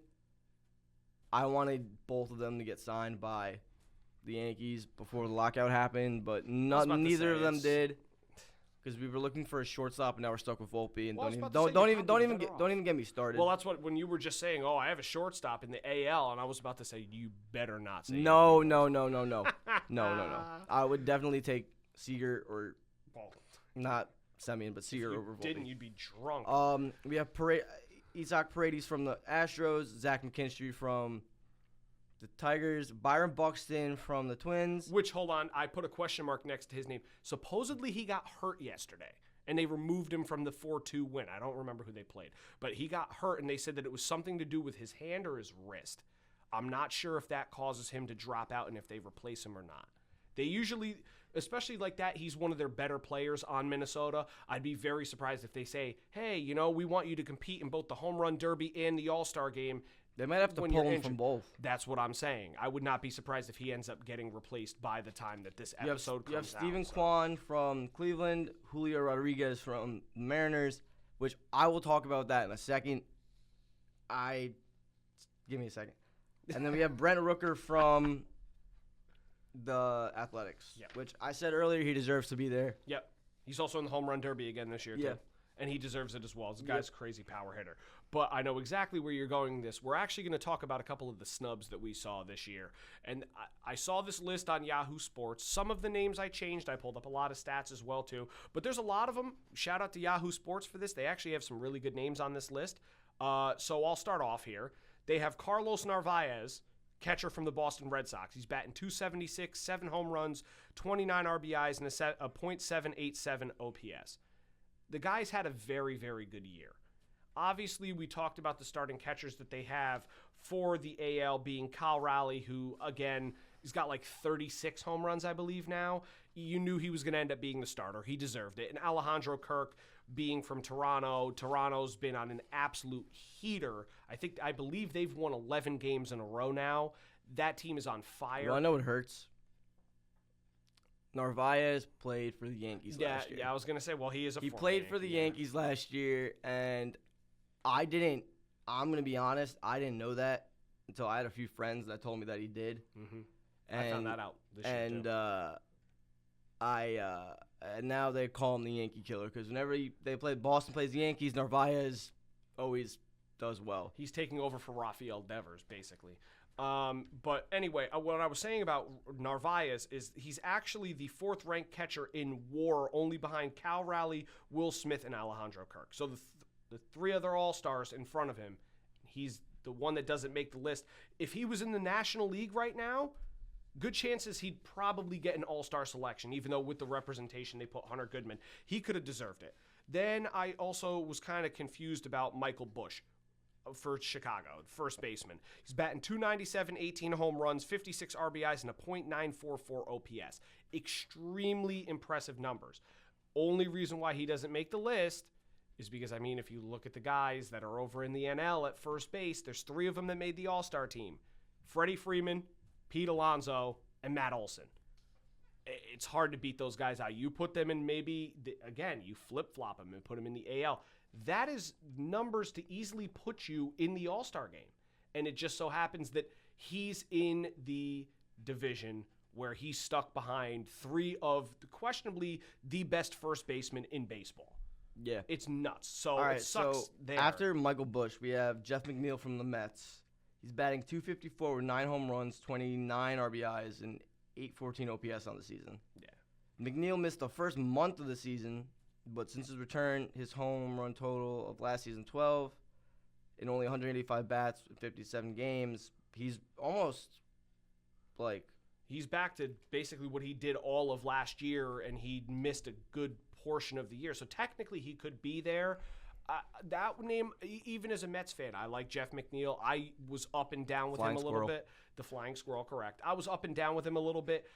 Speaker 4: I wanted both of them to get signed by the Yankees before the lockout happened, but neither of them did. Because we were looking for a shortstop, and now we're stuck with Volpe. And don't even get me started.
Speaker 3: Well, that's when you were just saying, "Oh, I have a shortstop in the AL," and I was about to say, "You better not say."
Speaker 4: No. I would definitely take Seager or not Semien, but Seager over Volpe.
Speaker 3: Didn't you be drunk?
Speaker 4: We have Isaac Paredes from the Astros, Zach McKinstry from the Tigers, Byron Buxton from the Twins.
Speaker 3: Which, hold on, I put a question mark next to his name. Supposedly he got hurt yesterday, and they removed him from the 4-2 win. I don't remember who they played, but he got hurt, and they said that it was something to do with his hand or his wrist. I'm not sure if that causes him to drop out and if they replace him or not. They usually, especially like that, he's one of their better players on Minnesota. I'd be very surprised if they say, hey, we want you to compete in both the home run derby and the All-Star game.
Speaker 4: They might have to pull him from both.
Speaker 3: That's what I'm saying. I would not be surprised if he ends up getting replaced by the time that this episode comes out.
Speaker 4: You have Steven Kwan from Cleveland, Julio Rodriguez from the Mariners, which I will talk about that in a second. Give me a second. And then we have Brent Rooker from the Athletics, which I said earlier he deserves to be there.
Speaker 3: Yep. He's also in the home run derby again this year, too. And he deserves it as well. This guy's a crazy power hitter. But I know exactly where you're going with this. We're actually going to talk about a couple of the snubs that we saw this year. And I saw this list on Yahoo Sports. Some of the names I changed. I pulled up a lot of stats as well, too. But there's a lot of them. Shout out to Yahoo Sports for this. They actually have some really good names on this list. So I'll start off here. They have Carlos Narvaez, catcher from the Boston Red Sox. He's batting .276, 7 home runs, 29 RBIs, and a .787 OPS. The guy's had a very, very good year. Obviously, we talked about the starting catchers that they have for the AL being Kyle Raleigh, who, again, he's got like 36 home runs, I believe now. You knew he was going to end up being the starter. He deserved it. And Alejandro Kirk being from Toronto. Toronto's been on an absolute heater. I believe they've won 11 games in a row now. That team is on fire.
Speaker 4: Well, I know it hurts. Narvaez played for the Yankees last year.
Speaker 3: Yeah, I was going to say, well, he
Speaker 4: played for the Yankees last year, and I'm going to be honest, I didn't know that until I had a few friends that told me that he did.
Speaker 3: Mm-hmm. I found that out this year,
Speaker 4: and
Speaker 3: too.
Speaker 4: And now they call him the Yankee Killer because whenever Boston plays the Yankees, Narvaez always does well.
Speaker 3: He's taking over for Rafael Devers, basically. But anyway, what I was saying about Narvaez is he's actually the 4th-ranked catcher in WAR, only behind Cal Raleigh, Will Smith, and Alejandro Kirk. So the 3 other All-Stars in front of him, he's the one that doesn't make the list. If he was in the National League right now, good chances he'd probably get an All-Star selection, even though with the representation they put Hunter Goodman. He could have deserved it. Then I also was kind of confused about Michael Busch for Chicago, first baseman. He's batting .297, 18 home runs, 56 RBIs, and a .944 OPS. Extremely impressive numbers. Only reason why he doesn't make the list is because, if you look at the guys that are over in the NL at first base, there's 3 of them that made the All-Star team. Freddie Freeman, Pete Alonso, and Matt Olson. It's hard to beat those guys out. You put them in you flip-flop them and put them in the AL. That is numbers to easily put you in the All-Star game. And it just so happens that he's in the division where he's stuck behind 3 of questionably the best first basemen in baseball.
Speaker 4: Yeah.
Speaker 3: It's nuts. So
Speaker 4: all right,
Speaker 3: it sucks there.
Speaker 4: After Michael Busch, we have Jeff McNeil from the Mets. He's batting .254 with 9 home runs, 29 RBIs, and .814 OPS on the season.
Speaker 3: Yeah.
Speaker 4: McNeil missed the first month of the season, but since his return, his home run total of last season 12, in only 185 bats, 57 games, he's almost
Speaker 3: he's back to basically what he did all of last year, and he missed a good portion of the year. So technically he could be there. That name, even as a Mets fan, I like Jeff McNeil. I was up and down with him a little bit. The Flying Squirrel, correct. I was up and down with him a little bit.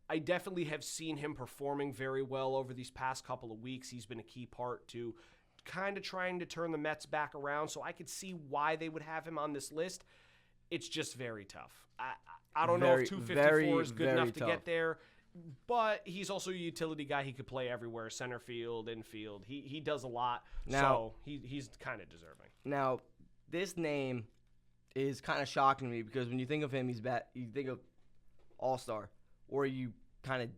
Speaker 3: I definitely have seen him performing very well over these past couple of weeks. He's been a key part to kind of trying to turn the Mets back around, so I could see why they would have him on this list. It's just very tough. I don't know if 254 is good enough to get there, but he's also a utility guy. He could play everywhere, center field, infield. He does a lot, so he's kind of deserving.
Speaker 4: Now, this name is kind of shocking to me because when you think of him, you think of All-Star, or you think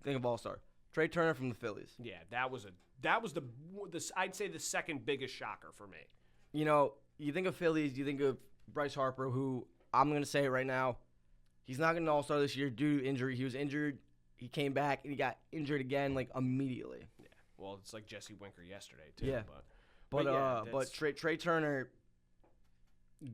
Speaker 4: of All-Star. Trey Turner from the Phillies.
Speaker 3: Yeah, that was the I'd say the second biggest shocker for me.
Speaker 4: You think of Phillies, you think of Bryce Harper, who I'm going to say it right now, he's not going to All-Star this year due to injury. He was injured, he came back, and he got injured again immediately.
Speaker 3: Yeah, well, it's like Jesse Winker yesterday too.
Speaker 4: Yeah, but Trey Turner,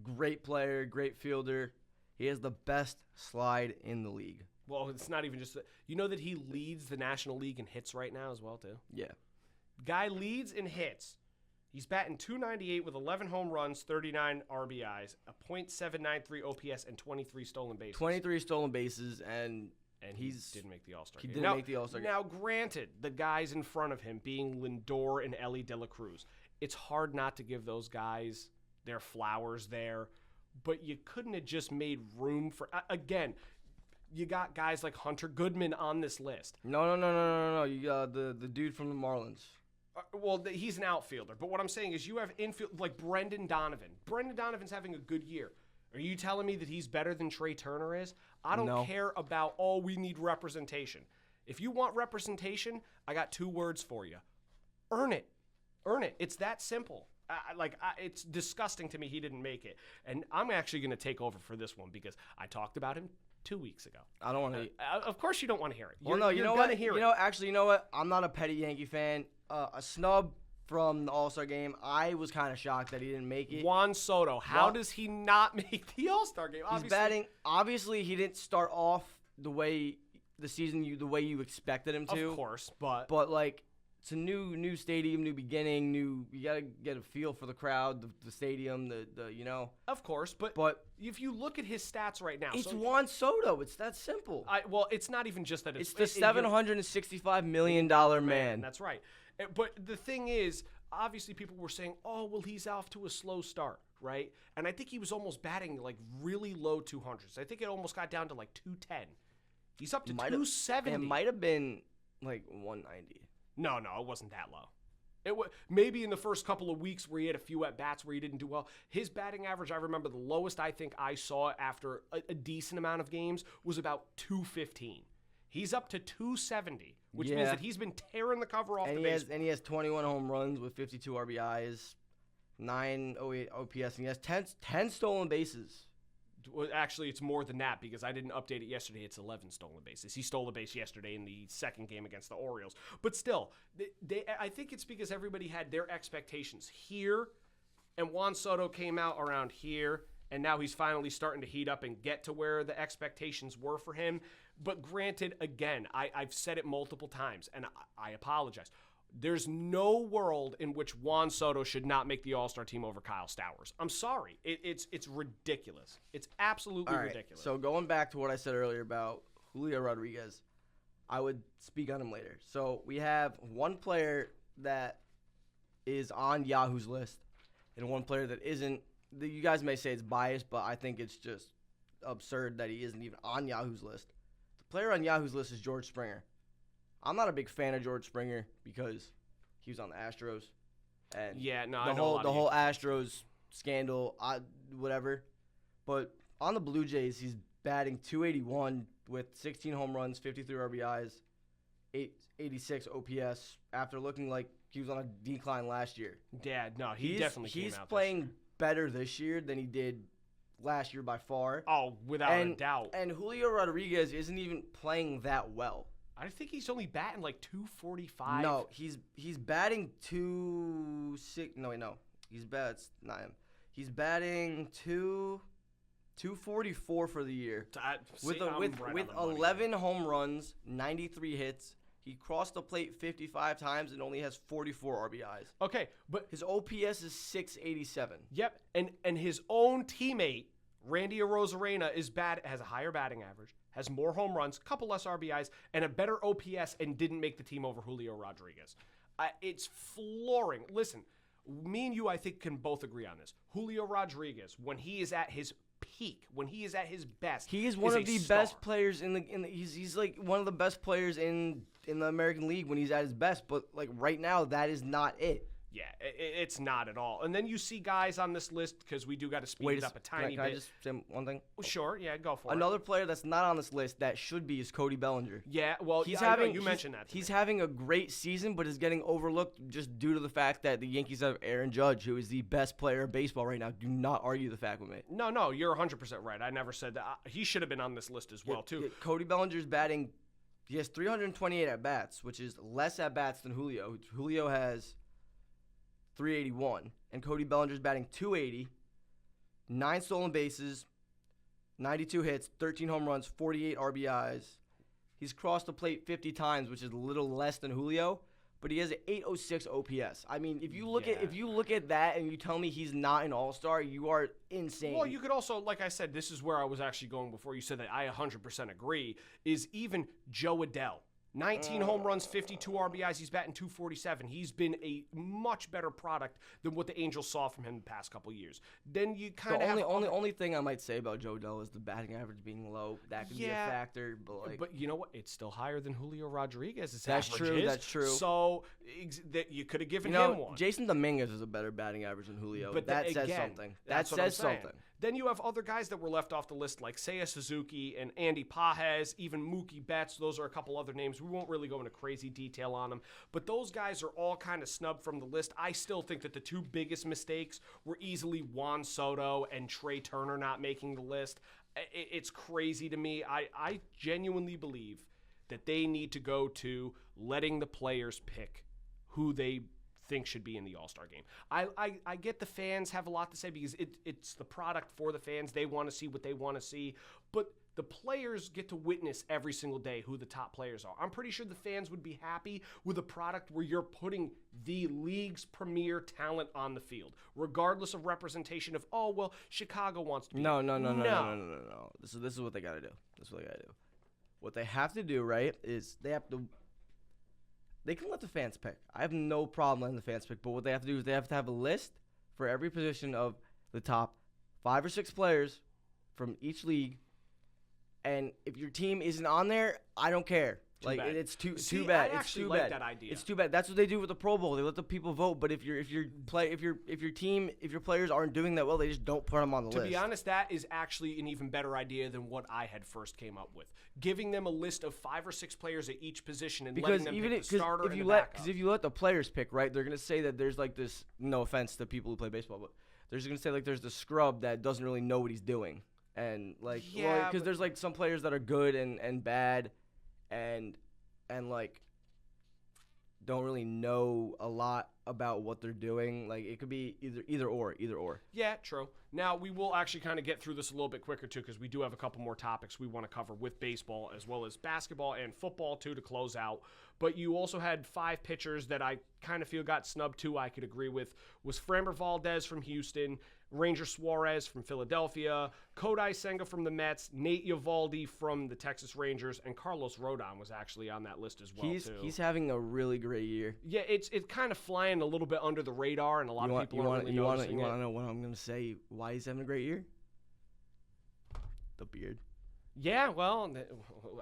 Speaker 4: great player, great fielder. He has the best slide in the league.
Speaker 3: Well, it's not even just you know that he leads the National League in hits right now as well, too?
Speaker 4: Yeah.
Speaker 3: Guy leads in hits. He's batting .298 with 11 home runs, 39 RBIs, a .793 OPS, and 23 stolen bases.
Speaker 4: 23 stolen bases, and
Speaker 3: he didn't make the All-Star game.
Speaker 4: He didn't make the All-Star game.
Speaker 3: Now, granted, the guys in front of him being Lindor and Ellie De La Cruz, it's hard not to give those guys their flowers there, but you couldn't have just made room for again. You got guys like Hunter Goodman on this list.
Speaker 4: No. You got the dude from the Marlins.
Speaker 3: Well, he's an outfielder, but what I'm saying is you have infield like Brendan Donovan. Brendan Donovan's having a good year. Are you telling me that he's better than Trey Turner is? I don't care about, we need representation. If you want representation, I got 2 words for you. Earn it. Earn it. It's that simple. It's disgusting to me he didn't make it. And I'm actually going to take over for this one because I talked about him 2 weeks ago.
Speaker 4: I don't want to.
Speaker 3: Of course you don't want to hear it.
Speaker 4: You know what? You know what? I'm not a petty Yankee fan. A snub from the All-Star game. I was kind of shocked that he didn't make it.
Speaker 3: Juan Soto. How does he not make the All-Star game?
Speaker 4: He's batting. Obviously, he didn't start off the way you expected him to.
Speaker 3: Of course, but
Speaker 4: like it's a new stadium, new beginning, you gotta get a feel for the crowd, the stadium, the
Speaker 3: Of course, but if you look at his stats right now,
Speaker 4: it's Juan Soto. It's that simple.
Speaker 3: It's not even just that.
Speaker 4: It's the $765 million man.
Speaker 3: That's right. But the thing is, obviously, people were saying, "Oh, well, he's off to a slow start." Right? And I think he was almost batting like really low 200s. I think it almost got down to like 210. He's up to 270.
Speaker 4: It might have been like 190.
Speaker 3: No, it wasn't that low. Maybe in the first couple of weeks where he had a few at-bats where he didn't do well. His batting average, I remember the lowest I think I saw after a decent amount of games was about 215. He's up to 270, which means that he's been tearing the cover off the base.
Speaker 4: And he has 21 home runs with 52 RBIs, 908 OPS, and he has 10 stolen bases.
Speaker 3: Well, actually, it's more than that because I didn't update it yesterday. It's 11 stolen bases. He stole a base yesterday in the second game against the Orioles. But still, I think it's because everybody had their expectations here, and Juan Soto came out around here, and now he's finally starting to heat up and get to where the expectations were for him. But granted, again, I've said it multiple times, and I apologize. There's no world in which Juan Soto should not make the All-Star team over Kyle Stowers. I'm sorry. It's ridiculous. It's absolutely ridiculous.
Speaker 4: So going back to what I said earlier about Julio Rodriguez, I would speak on him later. So we have one player that is on Yahoo's list and one player that isn't. You guys may say it's biased, but I think it's just absurd that he isn't even on Yahoo's list. The player on Yahoo's list is George Springer. I'm not a big fan of George Springer because he was on the Astros, and the whole Astros scandal, whatever. But on the Blue Jays, he's batting .281 with 16 home runs, 53 RBIs, 886 OPS. After looking like he was on a decline last year.
Speaker 3: Yeah, no, he definitely came out.
Speaker 4: He's playing better this year than he did last year by far.
Speaker 3: Oh, without a doubt.
Speaker 4: And Julio Rodriguez isn't even playing that well.
Speaker 3: I think he's only batting like 245.
Speaker 4: No, he's batting 260. No. That's not him. He's batting 244 for the year. With 11 home runs, 93 hits. He crossed the plate 55 times and only has 44 RBIs.
Speaker 3: Okay, but
Speaker 4: his OPS is 687.
Speaker 3: Yep, and his own teammate Randy Arozarena has a higher batting average, has more home runs, couple less RBIs, and a better OPS, and didn't make the team over Julio Rodriguez. It's flooring. Listen, me and you, I think, can both agree on this. Julio Rodriguez, when he is at his peak, when he is at his best,
Speaker 4: he is one of the best players in the. He's like one of the best players in the American League when he's at his best. But like right now, that is not it.
Speaker 3: Yeah, it's not at all. And then you see guys on this list, because we do got to speed it up a tiny bit.
Speaker 4: Can I just say one thing?
Speaker 3: Sure, yeah, go for it.
Speaker 4: Another player that's not on this list that should be is Cody Bellinger.
Speaker 3: Yeah, well, you mentioned that.
Speaker 4: He's having a great season, but is getting overlooked just due to the fact that the Yankees have Aaron Judge, who is the best player in baseball right now. Do not argue the fact with me.
Speaker 3: No, you're 100% right. I never said that. He should have been on this list as well, too.
Speaker 4: Cody Bellinger's batting. He has 328 at-bats, which is less at-bats than Julio. Julio has 381, and Cody Bellinger's batting 280, 9 stolen bases, 92 hits, 13 home runs, 48 RBIs. He's crossed the plate 50 times, which is a little less than Julio, but he has an 806 OPS. I mean, if you look at that and you tell me he's not an all-star, you are insane.
Speaker 3: Well, you could also, like I said, this is where I was actually going before you said that I 100% agree, is even Joe Adell. 19 home runs, 52 RBIs. He's batting .247. He's been a much better product than what the Angels saw from him the past couple years. Then you kind of
Speaker 4: only thing I might say about Joe Adell is the batting average being low. That could be a factor,
Speaker 3: but you know what? It's still higher than Julio Rodriguez's
Speaker 4: That's
Speaker 3: average
Speaker 4: true.
Speaker 3: is.
Speaker 4: That's true.
Speaker 3: So that you could have given him one.
Speaker 4: Jason Dominguez is a better batting average than Julio. But that says something. That says something.
Speaker 3: Then you have other guys that were left off the list like Seiya Suzuki and Andy Pajes, even Mookie Betts. Those are a couple other names. We won't really go into crazy detail on them. But those guys are all kind of snubbed from the list. I still think that the two biggest mistakes were easily Juan Soto and Trey Turner not making the list. It's crazy to me. I genuinely believe that they need to go to letting the players pick who they think should be in the All-Star game. I get the fans have a lot to say because it's the product for the fans. They want to see what they want to see. But the players get to witness every single day who the top players are. I'm pretty sure the fans would be happy with a product where you're putting the league's premier talent on the field, regardless of representation of, oh, well, Chicago wants to be.
Speaker 4: No. This is what they got to do. What they have to do, right, is they can let the fans pick. I have no problem letting the fans pick. But what they have to do is they have to have a list for every position of the top 5 or 6 players from each league. And if your team isn't on there, I don't care. It's too bad.
Speaker 3: I actually like that idea.
Speaker 4: It's too bad. That's what they do with the Pro Bowl. They let the people vote. But if your players aren't doing that well, they just don't put them on the list.
Speaker 3: To be honest, that is actually an even better idea than what I had first came up with. Giving them a list of 5 or 6 players at each position and letting them pick the starter and the backup.
Speaker 4: Because if you let the players pick, right, they're gonna say that there's like this. No offense to people who play baseball, but they're just gonna say like there's the scrub that doesn't really know what he's doing, and because there's like some players that are good and bad, and like don't really know a lot about what they're doing. Like it could be either or.
Speaker 3: Yeah, true. Now we will actually kind of get through this a little bit quicker too, because we do have a couple more topics we want to cover with baseball as well as basketball and football too to close out. But you also had 5 pitchers that I kind of feel got snubbed too. I could agree with was Framber Valdez from Houston, Ranger Suarez from Philadelphia, Kodai Senga from the Mets, Nate Eovaldi from the Texas Rangers, and Carlos Rodon was actually on that list as well too.
Speaker 4: He's having a really great year.
Speaker 3: Yeah, it's kind of flying a little bit under the radar, and a lot of people aren't really noticing it.
Speaker 4: You want to know what I'm going to say? Why he's having a great year? The beard.
Speaker 3: Yeah, well,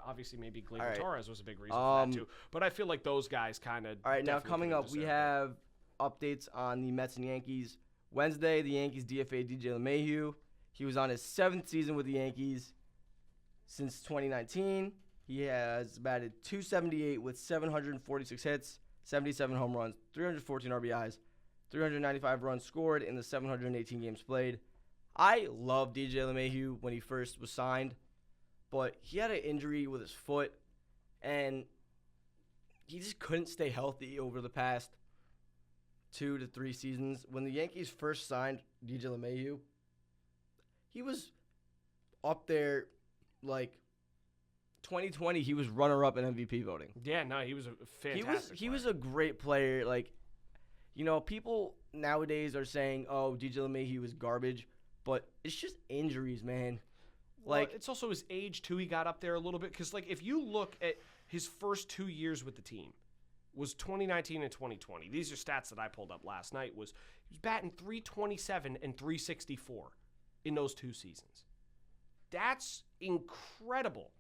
Speaker 3: obviously maybe Gleyber Torres was a big reason for that too. But I feel like those guys kind of.
Speaker 4: All right, now coming up, we have updates on the Mets and Yankees. Wednesday, the Yankees DFA'd DJ LeMahieu. He was on his 7th season with the Yankees since 2019. He has batted .278 with 746 hits, 77 home runs, 314 RBIs, 395 runs scored in the 718 games played. I love DJ LeMahieu when he first was signed, but he had an injury with his foot, and he just couldn't stay healthy over the past 2 to 3 seasons. When the Yankees first signed DJ LeMahieu, he was up there, like 2020. He was runner-up in MVP voting.
Speaker 3: Yeah, no, he was a fantastic.
Speaker 4: He was a great player. Like, you know, people nowadays are saying, "Oh, DJ LeMahieu is garbage," but it's just injuries, man.
Speaker 3: Like, well, it's also his age too. He got up there a little bit because, like, if you look at his first 2 years with the team, was 2019 and 2020. These are stats that I pulled up last night. He was batting .327 and .364 in those 2 seasons. That's incredible.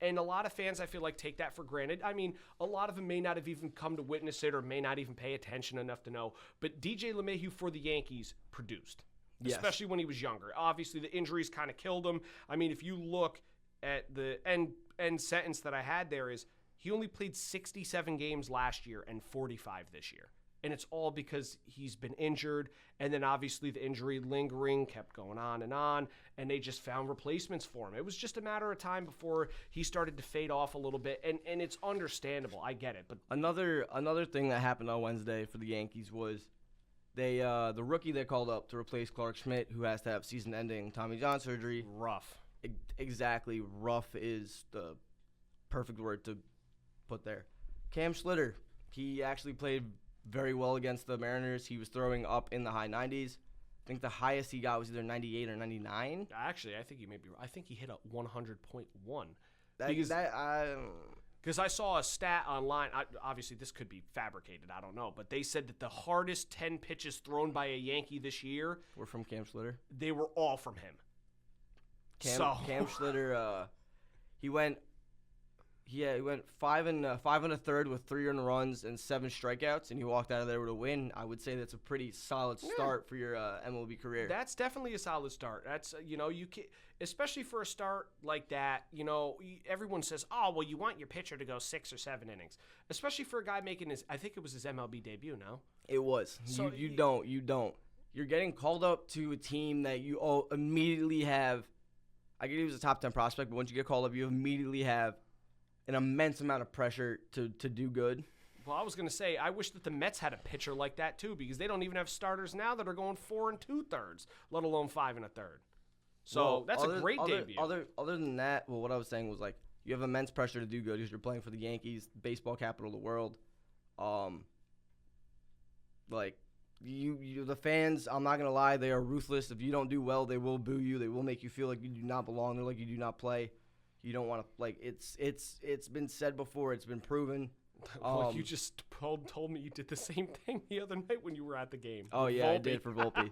Speaker 3: And a lot of fans, I feel like, take that for granted. I mean, a lot of them may not have even come to witness it or may not even pay attention enough to know. But DJ LeMahieu for the Yankees produced, especially when he was younger. Obviously, the injuries kind of killed him. I mean, if you look at the end sentence that I had there is, he only played 67 games last year and 45 this year. And it's all because he's been injured. And then obviously the injury lingering kept going on. And they just found replacements for him. It was just a matter of time before he started to fade off a little bit. And it's understandable. I get it. But
Speaker 4: another thing that happened on Wednesday for the Yankees was the rookie they called up to replace Clark Schmidt, who has to have season-ending Tommy John surgery.
Speaker 3: Rough.
Speaker 4: exactly. Rough is the perfect word to put there. Cam Schlitter, he actually played very well against the Mariners. He was throwing up in the high 90s. I think the highest he got was either 98 or 99.
Speaker 3: Actually, I think he hit a 100.1. Because I saw a stat online. Obviously, this could be fabricated. I don't know. But they said that the hardest 10 pitches thrown by a Yankee this year
Speaker 4: were from Cam Schlitter.
Speaker 3: They were all from him.
Speaker 4: Cam Schlitter, he went 5 and a third with 3 earned runs and 7 strikeouts, and he walked out of there with a win. I would say that's a pretty solid start for your MLB career.
Speaker 3: That's definitely a solid start. That's you can, especially for a start like that. Everyone says, "Oh, well, you want your pitcher to go 6 or 7 innings," especially for a guy making I think it was his MLB debut. No,
Speaker 4: it was. So you don't. You're getting called up to a team that you immediately have. I get he was a top 10 prospect, but once you get called up, you immediately have an immense amount of pressure to do good.
Speaker 3: Well, I was going to say, I wish that the Mets had a pitcher like that, too, because they don't even have starters now that are going 4 2/3, let alone 5 1/3. So that's a great debut.
Speaker 4: Other than that, well, what I was saying was, like, you have immense pressure to do good because you're playing for the Yankees, baseball capital of the world. The fans, I'm not going to lie, they are ruthless. If you don't do well, they will boo you. They will make you feel like you do not belong. They're like you do not play. You don't want to, it's been said before. It's been proven.
Speaker 3: Well, you just told me you did the same thing the other night when you were at the game.
Speaker 4: Oh, yeah,
Speaker 3: Volpe.
Speaker 4: I did for Volpe.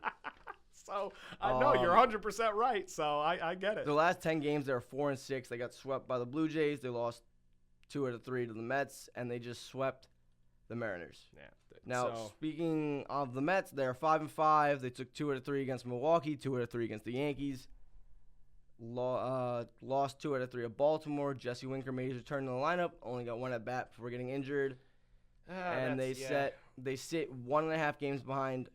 Speaker 3: So, I know you're 100% right, so I get it.
Speaker 4: The last 10 games, they were 4 and 6. They got swept by the Blue Jays. They lost 2 out of 3 to the Mets, and they just swept the Mariners.
Speaker 3: Yeah.
Speaker 4: Now, speaking of the Mets, they're 5 and 5. They took 2 out of 3 against Milwaukee, 2 out of 3 against the Yankees. Lost 2 out of 3 at Baltimore. Jesse Winker made his return to the lineup. Only got 1 at bat before getting injured. And they sit 1.5 games behind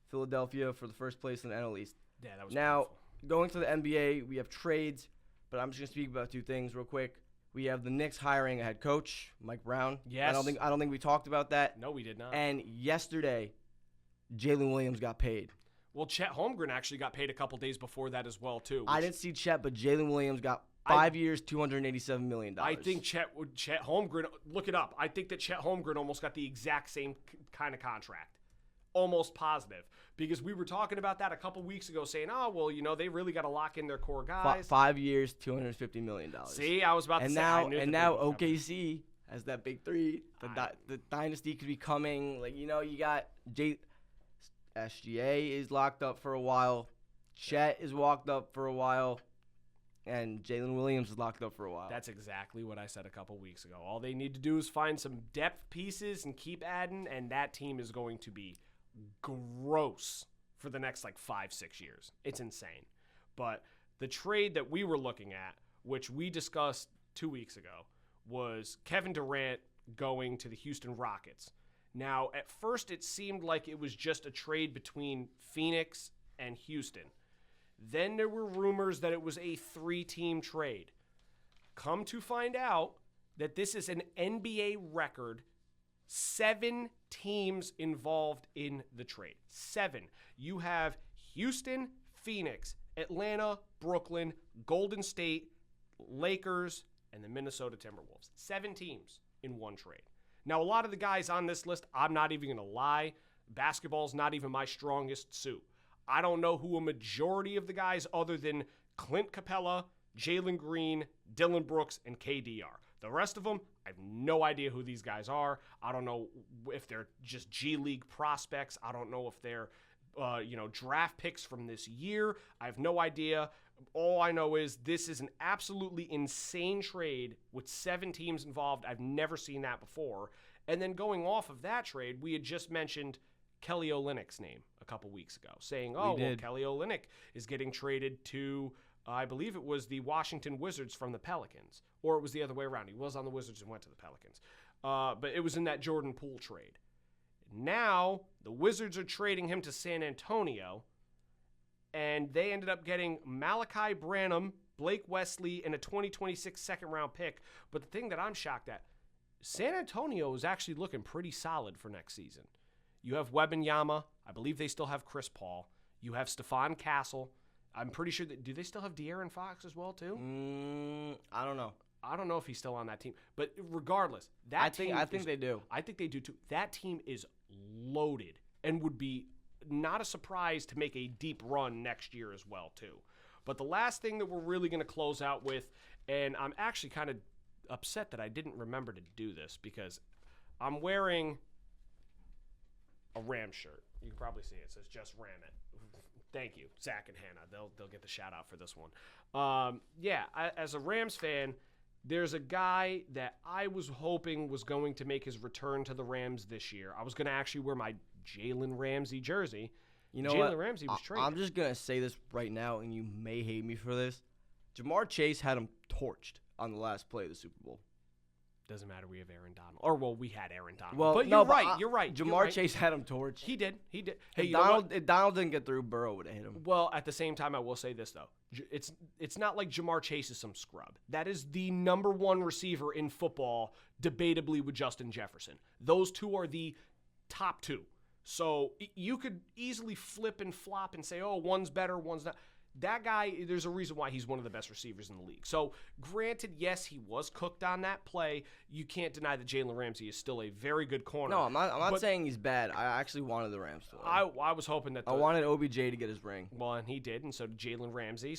Speaker 4: Philadelphia for the first place in the NL East.
Speaker 3: Yeah, that was
Speaker 4: now
Speaker 3: painful.
Speaker 4: Going to the NBA. We have trades, but I'm just gonna speak about 2 things real quick. We have the Knicks hiring a head coach, Mike Brown.
Speaker 3: Yes.
Speaker 4: I don't think we talked about that.
Speaker 3: No, we did not.
Speaker 4: And yesterday, Jalen Williams got paid.
Speaker 3: Well, Chet Holmgren actually got paid a couple days before that as well, too.
Speaker 4: I didn't see Chet, but Jalen Williams got 5 years, $287 million.
Speaker 3: I think Chet Holmgren, look it up. I think that Chet Holmgren almost got the exact same kind of contract. Almost positive. Because we were talking about that a couple weeks ago saying, oh, well, they really got to lock in their core guys.
Speaker 4: 5 years, $250 million.
Speaker 3: See, I was about to say.
Speaker 4: And now OKC has that big 3. The dynasty could be coming. You got SGA is locked up for a while. Chet is locked up for a while. And Jalen Williams is locked up for a while.
Speaker 3: That's exactly what I said a couple weeks ago. All they need to do is find some depth pieces and keep adding, and that team is going to be gross for the next 5-6 years. It's insane. But the trade that we were looking at, which we discussed 2 weeks ago, was Kevin Durant going to the Houston Rockets. Now, at first it seemed like it was just a trade between Phoenix and Houston. Then there were rumors that it was a 3-team trade. Come to find out that this is an NBA record. 7 teams involved in the trade. 7. You have Houston, Phoenix, Atlanta, Brooklyn, Golden State, Lakers, and the Minnesota Timberwolves. 7 teams in one trade. Now, a lot of the guys on this list, I'm not even going to lie, basketball's not even my strongest suit. I don't know who a majority of the guys other than Clint Capella, Jalen Green, Dylan Brooks, and KD are. The rest of them, I have no idea who these guys are. I don't know if they're just G League prospects. I don't know if they're, draft picks from this year. I have no idea. All I know is this is an absolutely insane trade with 7 teams involved. I've never seen that before. And then going off of that trade, we had just mentioned Kelly Olynyk's name a couple weeks ago, saying, Kelly Olynyk is getting traded to, I believe it was the Washington Wizards from the Pelicans, or it was the other way around. He was on the Wizards and went to the Pelicans. But it was in that Jordan Poole trade. Now, the Wizards are trading him to San Antonio, and they ended up getting Malachi Branham, Blake Wesley, and a 2026 second-round pick. But the thing that I'm shocked at, San Antonio is actually looking pretty solid for next season. You have Wembanyama. I believe they still have Chris Paul. You have Stephon Castle. I'm pretty sure that. Do they still have De'Aaron Fox as well too?
Speaker 4: I don't know.
Speaker 3: I don't know if he's still on that team, but regardless,
Speaker 4: I think they do.
Speaker 3: I think they do too. That team is loaded and would be not a surprise to make a deep run next year as well too. But the last thing that we're really going to close out with, and I'm actually kind of upset that I didn't remember to do this because I'm wearing a Ram shirt. You can probably see it. It says "Just Ram It." Thank you, Zach and Hannah. They'll get the shout out for this one. As a Rams fan, there's a guy that I was hoping was going to make his return to the Rams this year. I was going to actually wear my Jalen Ramsey jersey.
Speaker 4: You know
Speaker 3: Jalen
Speaker 4: what?
Speaker 3: Ramsey was traded.
Speaker 4: I'm just going to say this right now, and you may hate me for this. Jamar Chase had him torched on the last play of the Super Bowl.
Speaker 3: Doesn't matter. We have Aaron Donald. Or, well, we had Aaron Donald.
Speaker 4: Well,
Speaker 3: but
Speaker 4: no,
Speaker 3: you're right. You're right.
Speaker 4: Jamar Chase had him torched.
Speaker 3: He did. Hey,
Speaker 4: If
Speaker 3: you know what?
Speaker 4: If Donald didn't get through, Burrow would have hit him.
Speaker 3: Well, at the same time, I will say this, though. It's not like Jamar Chase is some scrub. That is the number one receiver in football, debatably with Justin Jefferson. Those two are the top two. So you could easily flip and flop and say, oh, one's better, one's not. That guy, there's a reason why he's one of the best receivers in the league. So, granted, yes, he was cooked on that play. You can't deny that Jalen Ramsey is still a very good corner.
Speaker 4: No, I'm not saying he's bad. I actually wanted the Rams to win.
Speaker 3: I was hoping that
Speaker 4: I wanted OBJ to get his ring.
Speaker 3: Well, and he did, and so did Jalen Ramsey.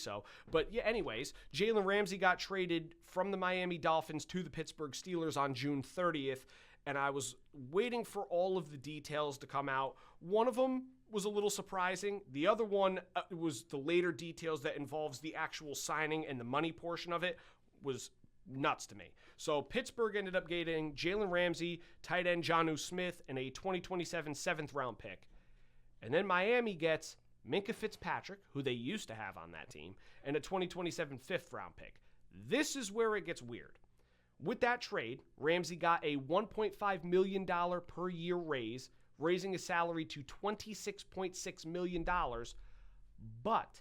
Speaker 3: But yeah, anyways, Jalen Ramsey got traded from the Miami Dolphins to the Pittsburgh Steelers on June 30th, and I was waiting for all of the details to come out. One of them was a little surprising. The other one was the later details that involves the actual signing and the money portion of it was nuts to me. So Pittsburgh ended up getting Jalen Ramsey, tight end Jonnu Smith, and a 2027 7th-round pick. And then Miami gets Minkah Fitzpatrick, who they used to have on that team, and a 2027 5th-round pick. This is where it gets weird. With that trade, Ramsey got a $1.5 million per year raise, raising his salary to $26.6 million, but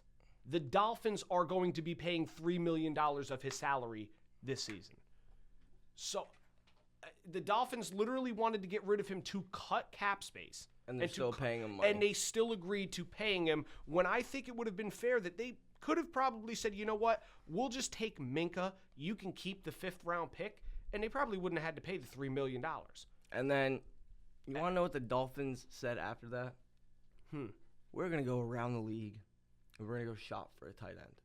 Speaker 3: the Dolphins are going to be paying $3 million of his salary this season. So the Dolphins literally wanted to get rid of him to cut cap space.
Speaker 4: And they're still paying him money.
Speaker 3: And they still agreed to paying him when I think it would have been fair that they could have probably said, you know what, we'll just take Minkah, you can keep the 5th-round pick, and they probably wouldn't have had to pay the $3 million.
Speaker 4: And then, you want to know what the Dolphins said after that? We're going to go around the league, and we're going to go shop for a tight end.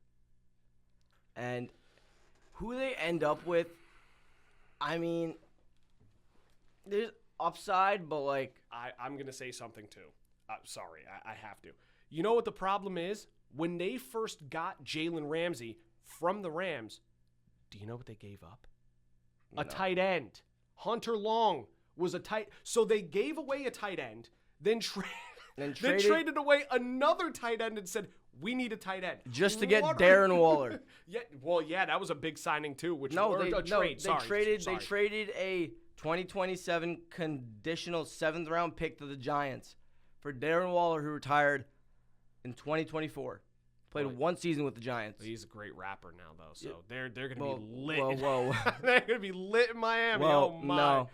Speaker 4: And who they end up with, I mean, there's upside, but like...
Speaker 3: I'm going to say something, too. Sorry, I have to. You know what the problem is? When they first got Jalen Ramsey from the Rams, do you know what they gave up?
Speaker 4: No.
Speaker 3: A tight end. Hunter Long was a tight... So they gave away a tight end, then traded away another tight end and said, we need a tight end.
Speaker 4: Just to get Darren Waller.
Speaker 3: Yeah, that was a big signing, too.
Speaker 4: They traded a 2027 conditional 7th-round pick to the Giants for Darren Waller, who retired in 2024. Played one season with the Giants.
Speaker 3: He's a great rapper now, though, so they're going to be lit.
Speaker 4: Whoa.
Speaker 3: They're going to be lit in Miami.
Speaker 4: Well,
Speaker 3: oh, my.
Speaker 4: No.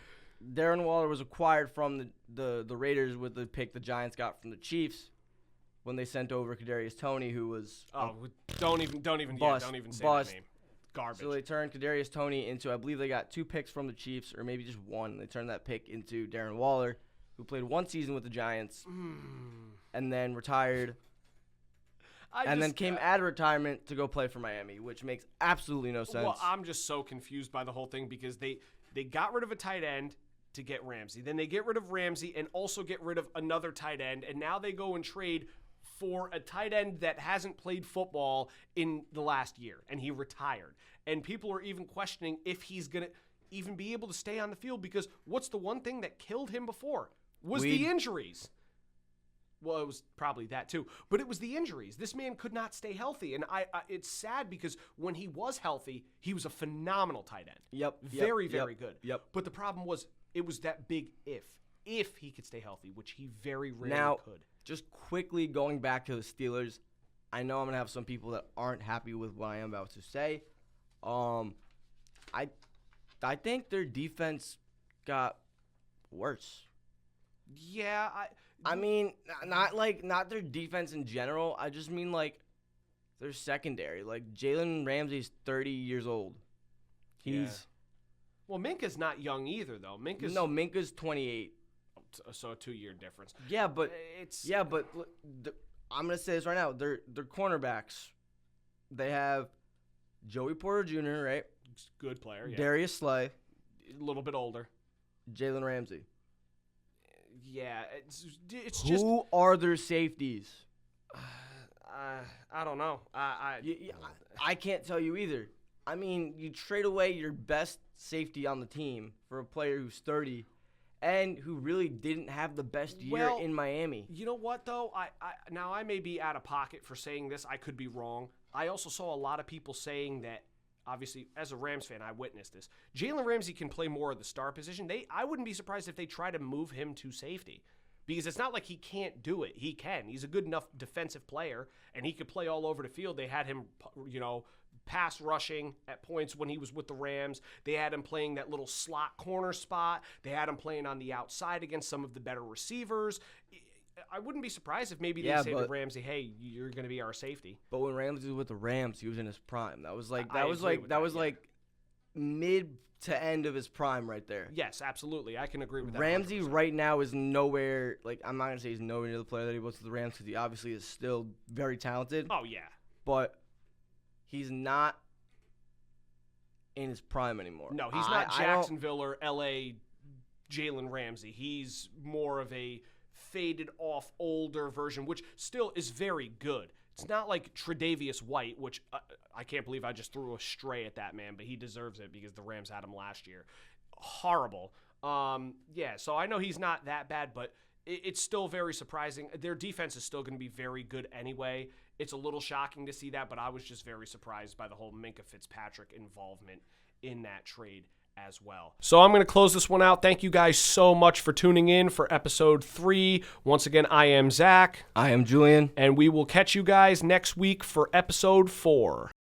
Speaker 4: Darren Waller was acquired from the Raiders with the pick the Giants got from the Chiefs when they sent over Kadarius Toney, who was
Speaker 3: don't even say that name. Garbage.
Speaker 4: So they turned Kadarius Toney into, I believe they got 2 picks from the Chiefs, or maybe just one. They turned that pick into Darren Waller, who played 1 season with the Giants and then retired. Then came out of retirement to go play for Miami, which makes absolutely no sense.
Speaker 3: Well, I'm just so confused by the whole thing because they got rid of a tight end to get Ramsey. Then they get rid of Ramsey and also get rid of another tight end. And now they go and trade for a tight end that hasn't played football in the last year. And he retired. And people are even questioning if he's going to even be able to stay on the field because what's the one thing that killed him before? Was the injuries. Well, it was probably that too, but it was the injuries. This man could not stay healthy, and it's sad because when he was healthy, he was a phenomenal tight end. Very good. But the problem was it was that big if he could stay healthy, which he very rarely could.
Speaker 4: Just quickly going back to the Steelers, I know I'm gonna have some people that aren't happy with what I am about to say. I think their defense got worse.
Speaker 3: Yeah,
Speaker 4: I mean, not their defense in general. I just mean like Their secondary. Like, Jalen Ramsey's 30 years old.
Speaker 3: Well, Minka's not young either, though.
Speaker 4: Minka's 28.
Speaker 3: So a 2-year difference.
Speaker 4: Yeah, but I'm gonna say this right now. They're cornerbacks. They have Joey Porter Jr., right?
Speaker 3: Good player. Yeah.
Speaker 4: Darius Slay,
Speaker 3: a little bit older.
Speaker 4: Jalen Ramsey.
Speaker 3: Yeah, it's just.
Speaker 4: Who are their safeties?
Speaker 3: I don't know.
Speaker 4: I can't tell you either. I mean, you trade away your best safety on the team for a player who's 30 and who really didn't have the best year in Miami.
Speaker 3: You know what, though? Now, I may be out of pocket for saying this. I could be wrong. I also saw a lot of people saying that, obviously, as a Rams fan, I witnessed this. Jalen Ramsey can play more of the star position. I wouldn't be surprised if they try to move him to safety. Because it's not like he can't do it. He can. He's a good enough defensive player, and he could play all over the field. They had him, pass rushing at points when he was with the Rams. They had him playing that little slot corner spot. They had him playing on the outside against some of the better receivers. I wouldn't be surprised if maybe they say to Ramsey, "Hey, you're going to be our safety."
Speaker 4: But when Ramsey was with the Rams, he was in his prime. That was like mid to end of his prime right there.
Speaker 3: Yes, absolutely. I can agree with that.
Speaker 4: Ramsey 100%. Right now is nowhere. Like, I'm not going to say he's nowhere near the player that he was to the Rams because he obviously is still very talented.
Speaker 3: Oh yeah.
Speaker 4: But he's not in his prime anymore.
Speaker 3: No, he's not Jacksonville or L.A. Jalen Ramsey. He's more of a faded off older version, which still is very good. It's not like Tre'Davious White, which I can't believe I just threw a stray at that man, but he deserves it because the Rams had him last year. Horrible. So I know he's not that bad, but it's still very surprising. Their defense is still going to be very good anyway. It's a little shocking to see that, but I was just very surprised by the whole Minkah Fitzpatrick involvement in that trade as well. So I'm going to close this one out. Thank you guys so much for tuning in for episode 3. Once again, I am Zach.
Speaker 4: I am Julian.
Speaker 3: And we will catch you guys next week for episode 4.